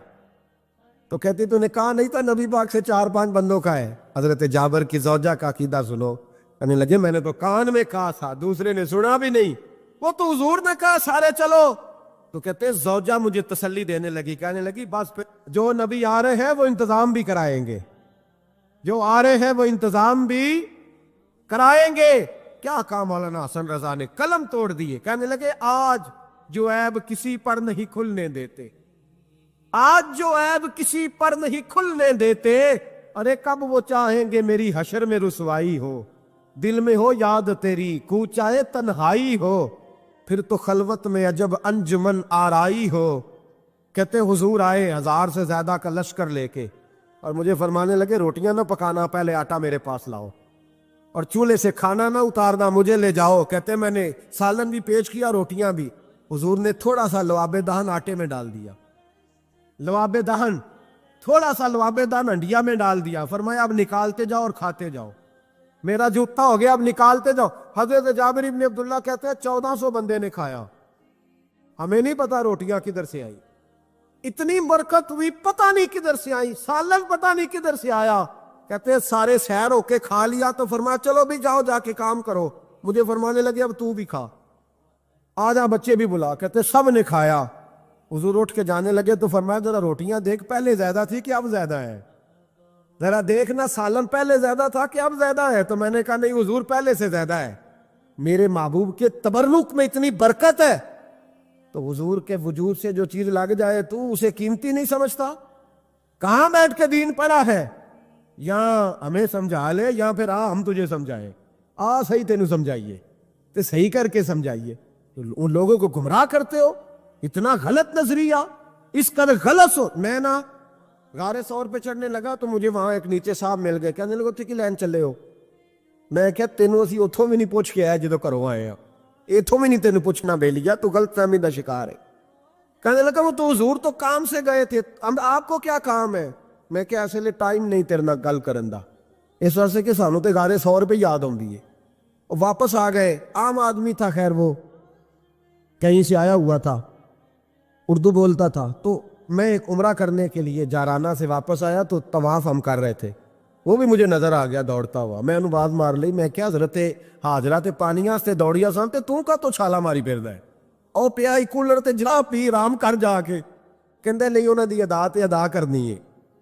تو کہتی تو نے کہا نہیں تھا نبی پاک سے 4-5 بندوں کا ہے۔ حضرت جابر کی زوجہ کا عقیدہ سنو، کہنے لگے میں نے تو کان میں کہا تھا، دوسرے نے سنا بھی نہیں، وہ تو حضور نے کہا سارے چلو، تو کہتے ہیں زوجہ مجھے تسلی دینے لگی، کہنے لگی بس جو نبی آ رہے ہیں وہ انتظام بھی کرائیں گے، جو آ رہے ہیں وہ انتظام بھی کرائیں گے۔ کیا کہا مولانا حسن رضا نے، قلم توڑ دیے، کہنے لگے آج جو عیب کسی پر نہیں کھلنے دیتے، آج جو عیب کسی پر نہیں کھلنے دیتے، ارے کب وہ چاہیں گے میری حشر میں رسوائی ہو، دل میں ہو یاد تیری کوچائے تنہائی ہو، پھر تو خلوت میں عجب انجمن آرائی ہو۔ کہتے حضور آئے 1000 سے زیادہ کا لشکر لے کے اور مجھے فرمانے لگے روٹیاں نہ پکانا، پہلے آٹا میرے پاس لاؤ، اور چولہے سے کھانا نہ اتارنا، مجھے لے جاؤ۔ کہتے میں نے سالن بھی پیش کیا، روٹیاں بھی، حضور نے تھوڑا سا لواب دہن آٹے میں ڈال دیا، لواب دہن تھوڑا سا لواب دہن ہنڈیا میں ڈال دیا، فرمایا اب نکالتے جاؤ اور کھاتے جاؤ، میرا جوتا ہو گیا اب نکالتے جاؤ۔ حضرت جابر ابن عبداللہ کہتے ہیں 1400 بندے نے کھایا، ہمیں نہیں پتا روٹیاں کدھر سے آئی، اتنی برکت ہوئی پتہ نہیں کدھر سے آئی، سالن پتہ نہیں کدھر سے آیا. کہتے ہیں سارے سیر ہو کے کھا لیا تو فرمایا چلو بھی جاؤ جا کے کام کرو. مجھے فرمانے لگے اب تو بھی کھا، آجا بچے بھی بلا. کہتے سب نے کھایا. حضور اٹھ کے جانے لگے تو فرمایا ذرا روٹیاں دیکھ پہلے زیادہ تھی کہ اب زیادہ ہے، ذرا دیکھنا سالن پہلے زیادہ تھا کہ اب زیادہ ہے. تو میں نے کہا نہیں حضور پہلے سے زیادہ ہے. میرے محبوب کے تبرک میں اتنی برکت ہے. تو حضور کے وجود سے جو چیز لگ جائے تو اسے قیمتی نہیں سمجھتا. کہاں بیٹھ کے دین پڑھا ہے؟ یا ہمیں سمجھا لے یا پھر ہم تجھے سمجھائیں. صحیح تینوں سمجھائیے تو صحیح کر کے سمجھائیے. ان لوگوں کو گمراہ کرتے ہو، اتنا غلط نظریہ، اس قدر غلط ہو. میں نا غار ثور پہ چڑھنے لگا تو مجھے وہاں ایک نیچے صاحب مل گئے. کہنے لگے تھی کہ لین چلے ہو؟ میں کہا تینوں اسی اتھوں بھی نہیں پوچھ کے آیا جدو کرو آئے ہیں، اتھوں بھی نہیں تینوں پوچھنا بے لیا، تو غلط فہمی دا شکار ہے. کہنے لگا وہ تو حضور تو کام سے گئے تھے، آپ کو کیا کام ہے؟ میں کہ اصل ٹائم نہیں تیرے نال گل کرن دا، اس واسطے کہ سانوں تے غار ثور پہ یاد آندی ہے. واپس آ گئے. عام آدمی تھا، خیر وہ کہیں سے آیا ہوا تھا، اردو بولتا تھا. تو میں ایک عمرہ کرنے کے لیے جارانہ سے واپس آیا تو طواف ہم کر رہے تھے. وہ بھی مجھے نظر آ گیا دوڑتا ہوا. میں انہوں باز مار لی. میں کیا حضرت حاضرہ تے پانیاں سے دوڑیا سان تے تو کا تو چھالا ماری پھردا ہے؟ او پیا ہی کولر تے جا پی آرام کر جا کے. کہندے نہیں انہاں دی ادا تے ادا کرنی ہے.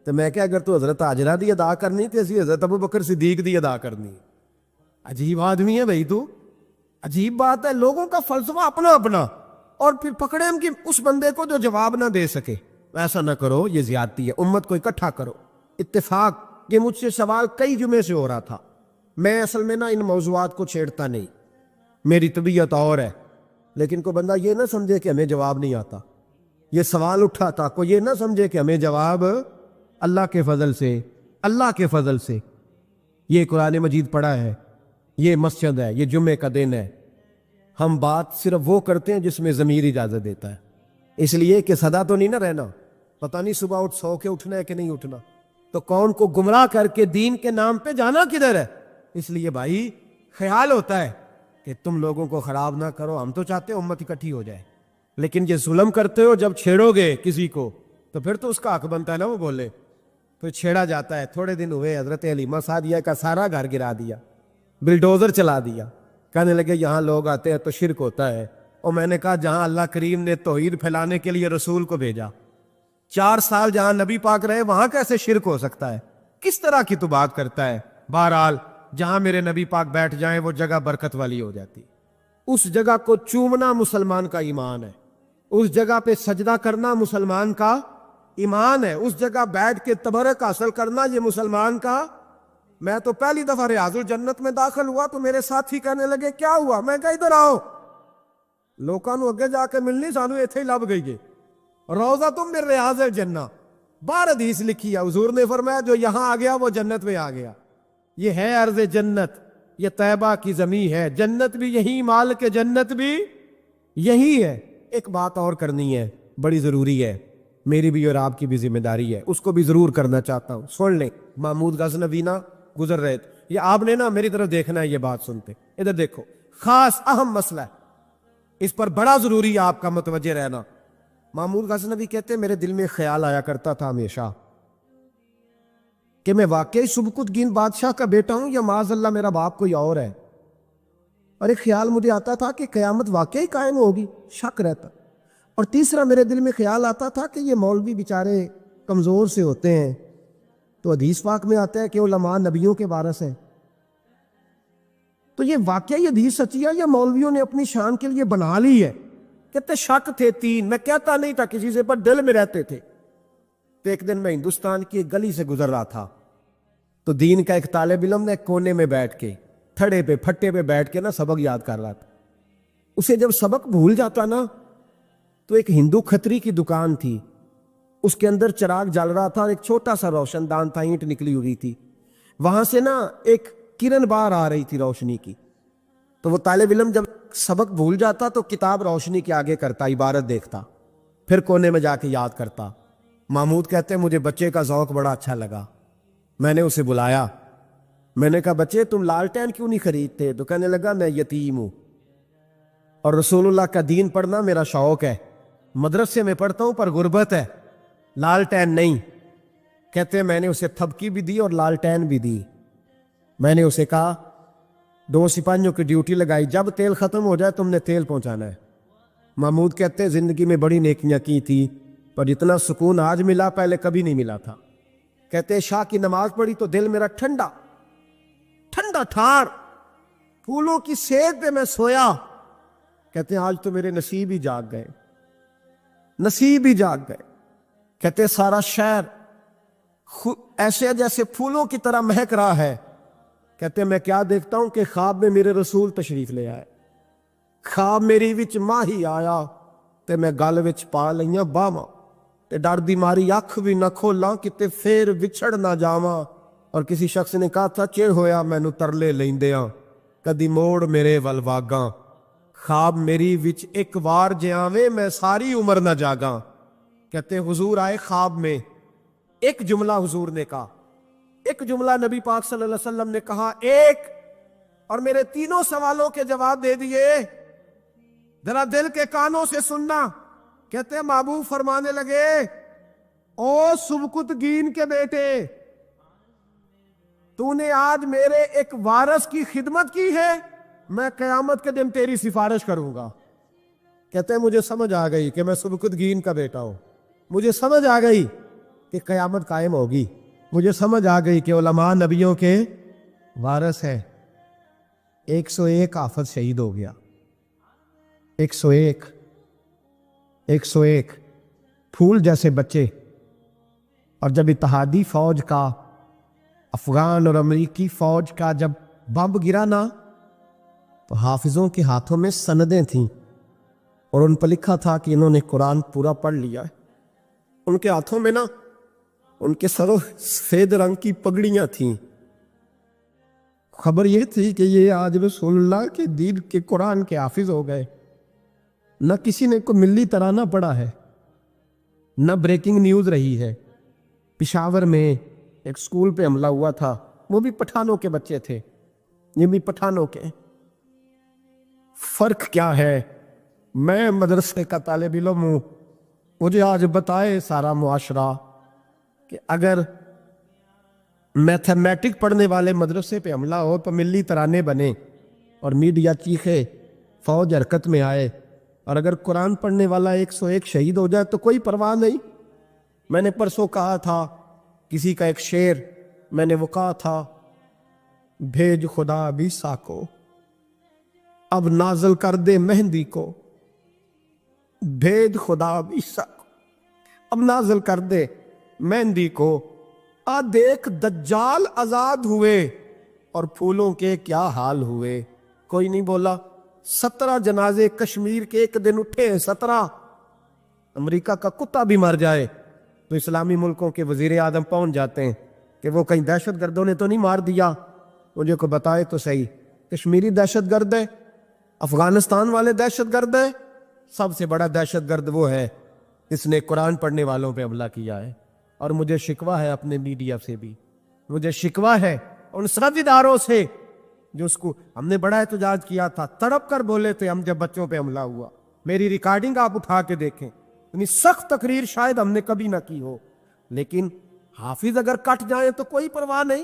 تو میں کہ اگر تو حضرت حاجرہ دی ادا کرنی تے اسی حضرت ابو بکر صدیق دی ادا کرنی ہے. عجیب آدمی ہے بھائی تو، عجیب بات ہے. لوگوں کا فلسفہ اپنا اپنا، اور پھر پکڑے ہم کہ اس بندے کو جو جواب نہ دے سکے. ایسا نہ کرو، یہ زیادتی ہے. امت کو اکٹھا کرو. اتفاق یہ مجھ سے سوال کئی جمعے سے ہو رہا تھا. میں اصل میں نا ان موضوعات کو چھیڑتا نہیں، میری طبیعت اور ہے. لیکن کوئی بندہ یہ نہ سمجھے کہ ہمیں جواب نہیں آتا. یہ سوال اٹھا تھا، کوئی یہ نہ سمجھے کہ ہمیں جواب اللہ کے فضل سے، اللہ کے فضل سے. یہ قرآن مجید پڑھا ہے، یہ مسجد ہے، یہ جمعے کا دن ہے. ہم بات صرف وہ کرتے ہیں جس میں ضمیر اجازت دیتا ہے. اس لیے کہ سدا تو نہیں نہ رہنا، پتہ نہیں صبح اٹھ سو کے اٹھنا ہے کہ نہیں اٹھنا. تو کون کو گمراہ کر کے دین کے نام پہ جانا کدھر ہے؟ اس لیے بھائی خیال ہوتا ہے کہ تم لوگوں کو خراب نہ کرو. ہم تو چاہتے ہیں امت اکٹھی ہو جائے، لیکن یہ ظلم کرتے ہو جب چھیڑو گے کسی کو تو پھر تو اس کا حق بنتا ہے نا وہ بولے. پھر چھیڑا جاتا ہے. تھوڑے دن ہوئے حضرت حلیمہ سعدیہ کا سارا گھر گرا دیا، بلڈوزر چلا دیا. کہنے لگے یہاں لوگ آتے ہیں تو شرک ہوتا ہے. اور میں نے کہا جہاں اللہ کریم نے توحید پھیلانے کے لیے رسول کو بھیجا، 4 سال جہاں نبی پاک رہے، وہاں کیسے شرک ہو سکتا ہے؟ کس طرح کی تو بات کرتا ہے؟ بہرحال جہاں میرے نبی پاک بیٹھ جائیں وہ جگہ برکت والی ہو جاتی. اس جگہ کو چومنا مسلمان کا ایمان ہے، اس جگہ پہ سجدہ کرنا مسلمان کا ایمان ہے، اس جگہ بیٹھ کے تبرک حاصل کرنا یہ مسلمان کا. میں تو پہلی دفعہ ریاض الجنت میں داخل ہوا تو میرے ساتھی کہنے لگے کیا ہوا؟ میں کہا ادھر آؤ، لوکاں نو اگے جا کے ملنی، سانو ایتھے ہی لب گئی ہے. روضہ تم من ریاض الجنہ، بار حدیث لکھی ہے. حضور نے فرمایا جو یہاں آ گیا وہ جنت میں آ گیا. یہ ہے ارض جنت، یہ طیبہ کی زمین ہے. جنت بھی یہی، مال کے جنت بھی یہی ہے. ایک بات اور کرنی ہے، بڑی ضروری ہے، میری بھی اور آپ کی بھی ذمہ داری ہے، اس کو بھی ضرور کرنا چاہتا ہوں. سن لیں. محمود غزنوی نا گزر رہے تھے، یہ آپ نے نا میری طرف دیکھنا ہے، یہ بات سنتے ادھر دیکھو. خاص اہم مسئلہ ہے، اس پر بڑا ضروری ہے آپ کا متوجہ رہنا. محمود غزنوی کہتے ہیں میرے دل میں خیال آیا کرتا تھا ہمیشہ کہ میں واقعی سبکتگین بادشاہ کا بیٹا ہوں یا معاذ اللہ میرا باپ کوئی اور ہے. اور ایک خیال مجھے آتا تھا کہ قیامت واقعی قائم ہوگی، شک رہتا. اور تیسرا میرے دل میں خیال آتا تھا کہ یہ مولوی بیچارے کمزور سے ہوتے ہیں، تو حدیث پاک میں آتا ہے کہ علماء نبیوں کے وارث ہیں. تو یہ واقعی حدیث سچی ہے یا مولویوں نے اپنی شان کے لیے بنا لی ہے؟ کہتے شک تھے 3. میں کہتا نہیں تھا کسی سے، پر دل میں رہتے تھے. تو ایک دن میں ہندوستان کی ایک گلی سے گزر رہا تھا تو دین کا ایک طالب علم نے کونے میں بیٹھ کے تھڑے پہ پھٹے پہ بیٹھ کے نا سبق یاد کر رہا تھا. اسے جب سبق بھول جاتا نا تو ایک ہندو کھتری کی دکان تھی، اس کے اندر چراغ جل رہا تھا اور ایک چھوٹا سا روشن دان تھا، اینٹ نکلی ہوئی تھی، وہاں سے نا ایک کرن باہر آ رہی تھی روشنی کی. تو وہ طالب علم جب سبق بھول جاتا تو کتاب روشنی کے آگے کرتا، عبارت دیکھتا، پھر کونے میں جا کے یاد کرتا. محمود کہتے ہیں مجھے بچے کا ذوق بڑا اچھا لگا. میں نے اسے بلایا، میں نے کہا بچے تم لالٹین کیوں نہیں خریدتے؟ تو کہنے لگا میں یتیم ہوں. اور رسول اللہ کا دین پڑھنا میرا شوق ہے. مدرسے میں پڑھتا ہوں پر غربت ہے, لالٹین نہیں. کہتے ہیں میں نے اسے تھپکی بھی دی اور لالٹین بھی دی. میں نے اسے کہا 2 سپاہیوں کی ڈیوٹی لگائی, جب تیل ختم ہو جائے تم نے تیل پہنچانا ہے. محمود کہتے ہیں زندگی میں بڑی نیکیاں کی تھی پر اتنا سکون آج ملا پہلے کبھی نہیں ملا تھا. کہتے ہیں شاہ کی نماز پڑھی تو دل میرا ٹھنڈا ٹھنڈا ٹھار, پھولوں کی سیک پہ میں سویا. کہتے ہیں آج تو میرے نصیب ہی جاگ گئے, نصیب ہی جاگ گئے. کہتے ہیں سارا شہر ایسے جیسے پھولوں کی طرح مہک رہا ہے. کہتے ہیں میں کیا دیکھتا ہوں کہ خواب میں میرے رسول تشریف لے آئے. خواب میری وچ ماہی آیا تے میں گل وچ پا لئیاں باواں تے ڈر دی ماری اکھ بھی نہ کھولاں کتے پھر وچھڑ نہ جاواں. اور کسی شخص نے کہا تھا چڑ ہویا مینوں ترلے لیندیاں کدی موڑ میرے ول واگاں. خواب میری وچ ایک وار جے آویں میں ساری عمر نہ جاگاں. کہتے ہیں حضور آئے خواب میں, ایک جملہ حضور نے کہا, ایک جملہ نبی پاک صلی اللہ علیہ وسلم نے کہا ایک, اور میرے تینوں سوالوں کے جواب دے دیے. ذرا دل کے کانوں سے سننا. کہتے ہیں محبوب فرمانے لگے او سبکتگین کے بیٹے, تو نے آج میرے ایک وارث کی خدمت کی ہے, میں قیامت کے دن تیری سفارش کروں گا. کہتے ہیں مجھے سمجھ آ گئی کہ میں سبکتگین کا بیٹا ہوں, مجھے سمجھ آ گئی کہ قیامت قائم ہوگی, مجھے سمجھ آ گئی کہ علماء نبیوں کے وارث ہیں. 101 آفت شہید ہو گیا, 101 پھول جیسے بچے. اور جب اتحادی فوج کا, افغان اور امریکی فوج کا جب بم گرا نا تو حافظوں کے ہاتھوں میں سندیں تھیں اور ان پر لکھا تھا کہ انہوں نے قرآن پورا پڑھ لیا ہے. ان کے ہاتھوں میں نا ان کے سروں سفید رنگ کی پگڑیاں تھیں. خبر یہ تھی کہ یہ آج رسول اللہ کے دین کے قرآن کے حافظ ہو گئے. نہ کسی نے کوئی ملی ترانہ پڑھا ہے, نہ بریکنگ نیوز رہی ہے. پشاور میں ایک سکول پہ حملہ ہوا تھا, وہ بھی پٹھانوں کے بچے تھے, یہ بھی پٹھانوں کے. فرق کیا ہے, میں مدرسے کا طالب علم ہوں, مجھے آج بتائے سارا معاشرہ کہ اگر میتھمیٹک پڑھنے والے مدرسے پہ حملہ ہو تو ملی ترانے بنے اور میڈیا چیخے, فوج حرکت میں آئے, اور اگر قرآن پڑھنے والا 101 شہید ہو جائے تو کوئی پرواہ نہیں. میں نے پرسوں کہا تھا کسی کا ایک شعر, میں نے وہ کہا تھا بھیج خدا عیسیٰ کو اب نازل کر دے مہندی کو, بھیج خدا عیسیٰ کو اب نازل کر دے مہندی کو. آ دیکھ دجال آزاد ہوئے اور پھولوں کے کیا حال ہوئے. کوئی نہیں بولا. 17 جنازے کشمیر کے ایک دن اٹھے, 17. امریکہ کا کتا بھی مر جائے تو اسلامی ملکوں کے وزیر اعظم پہنچ جاتے ہیں کہ وہ کہیں دہشت گردوں نے تو نہیں مار دیا. مجھے کو بتائے تو صحیح, کشمیری دہشت گرد ہے, افغانستان والے دہشت گرد ہیں, سب سے بڑا دہشت گرد وہ ہے اس نے قرآن پڑھنے والوں پہ حملہ کیا ہے. اور مجھے شکوہ ہے اپنے میڈیا سے بھی, مجھے شکوہ ہے ان سب اداروں سے جو اس کو ہم نے بڑا احتجاج کیا تھا, تڑپ کر بولے تھے ہم جب بچوں پہ حملہ ہوا. میری ریکارڈنگ آپ اٹھا کے دیکھیں, اتنی سخت تقریر شاید ہم نے کبھی نہ کی ہو. لیکن حافظ اگر کٹ جائیں تو کوئی پرواہ نہیں,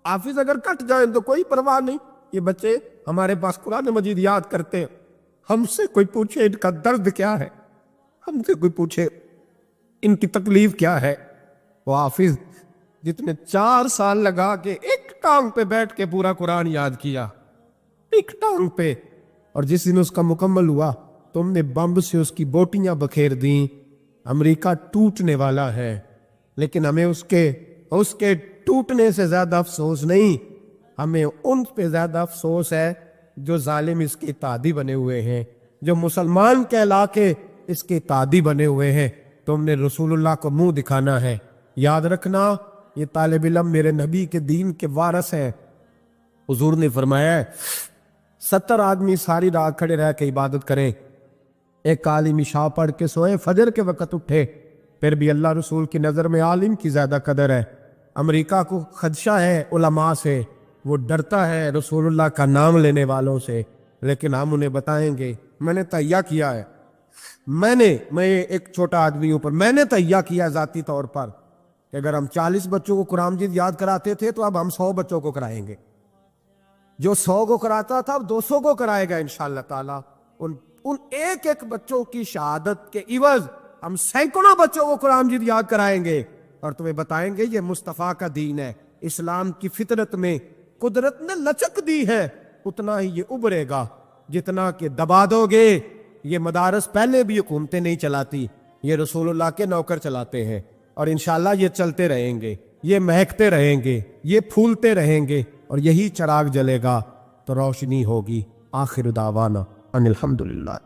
حافظ اگر کٹ جائیں تو کوئی پرواہ نہیں. یہ بچے ہمارے پاس قرآن مجید یاد کرتے ہیں, ہم سے کوئی پوچھے ان کا درد کیا ہے, ہم سے کوئی پوچھے ان کی تکلیف کیا ہے. وہ حافظ جتنے 4 سال لگا کے ایک ٹانگ پہ بیٹھ کے پورا قرآن یاد کیا, ایک ٹانگ پہ, اور جس دن اس کا مکمل ہوا تم نے بمب سے اس کی بوٹیاں بکھیر دیں. امریکہ ٹوٹنے والا ہے لیکن ہمیں اس کے ٹوٹنے سے زیادہ افسوس نہیں, ہمیں ان پہ زیادہ افسوس ہے جو ظالم اس کے اتحادی بنے ہوئے ہیں, جو مسلمان کہلا کے اس کے اتحادی بنے ہوئے ہیں. تم نے رسول اللہ کو منہ دکھانا ہے. یاد رکھنا یہ طالب علم میرے نبی کے دین کے وارث ہیں. حضور نے فرمایا ہے 70 آدمی ساری رات کھڑے رہ کے عبادت کریں, ایک عالم عشاء پڑھ کے سوئے, فجر کے وقت اٹھے, پھر بھی اللہ رسول کی نظر میں عالم کی زیادہ قدر ہے. امریکہ کو خدشہ ہے علماء سے, وہ ڈرتا ہے رسول اللہ کا نام لینے والوں سے, لیکن ہم انہیں بتائیں گے میں نے تہیہ کیا ہے، میں ایک چھوٹا آدمی ہوں، پر میں نے تہیہ کیا ذاتی طور پر کہ اگر ہم 40 بچوں کو قرآن مجید یاد کراتے تھے تو اب ہم 100 بچوں کو کرائیں گے. جو 100 کو کراتا تھا اب 200 کو کرائے گا انشاءاللہ تعالی. ان ایک ایک بچوں کی شہادت کے عوض ہم سینکڑوں بچوں کو قرآن مجید یاد کرائیں گے اور تمہیں بتائیں گے یہ مصطفیٰ کا دین ہے. اسلام کی فطرت میں قدرت نے لچک دی ہے، اتنا ہی یہ ابھرے گا جتنا کہ دبا دو گے. یہ مدارس پہلے بھی حکومتیں نہیں چلاتی، یہ رسول اللہ کے نوکر چلاتے ہیں، اور انشاءاللہ یہ چلتے رہیں گے، یہ مہکتے رہیں گے، یہ پھولتے رہیں گے، اور یہی چراغ جلے گا تو روشنی ہوگی. آخر دعوانا ان الحمدللہ.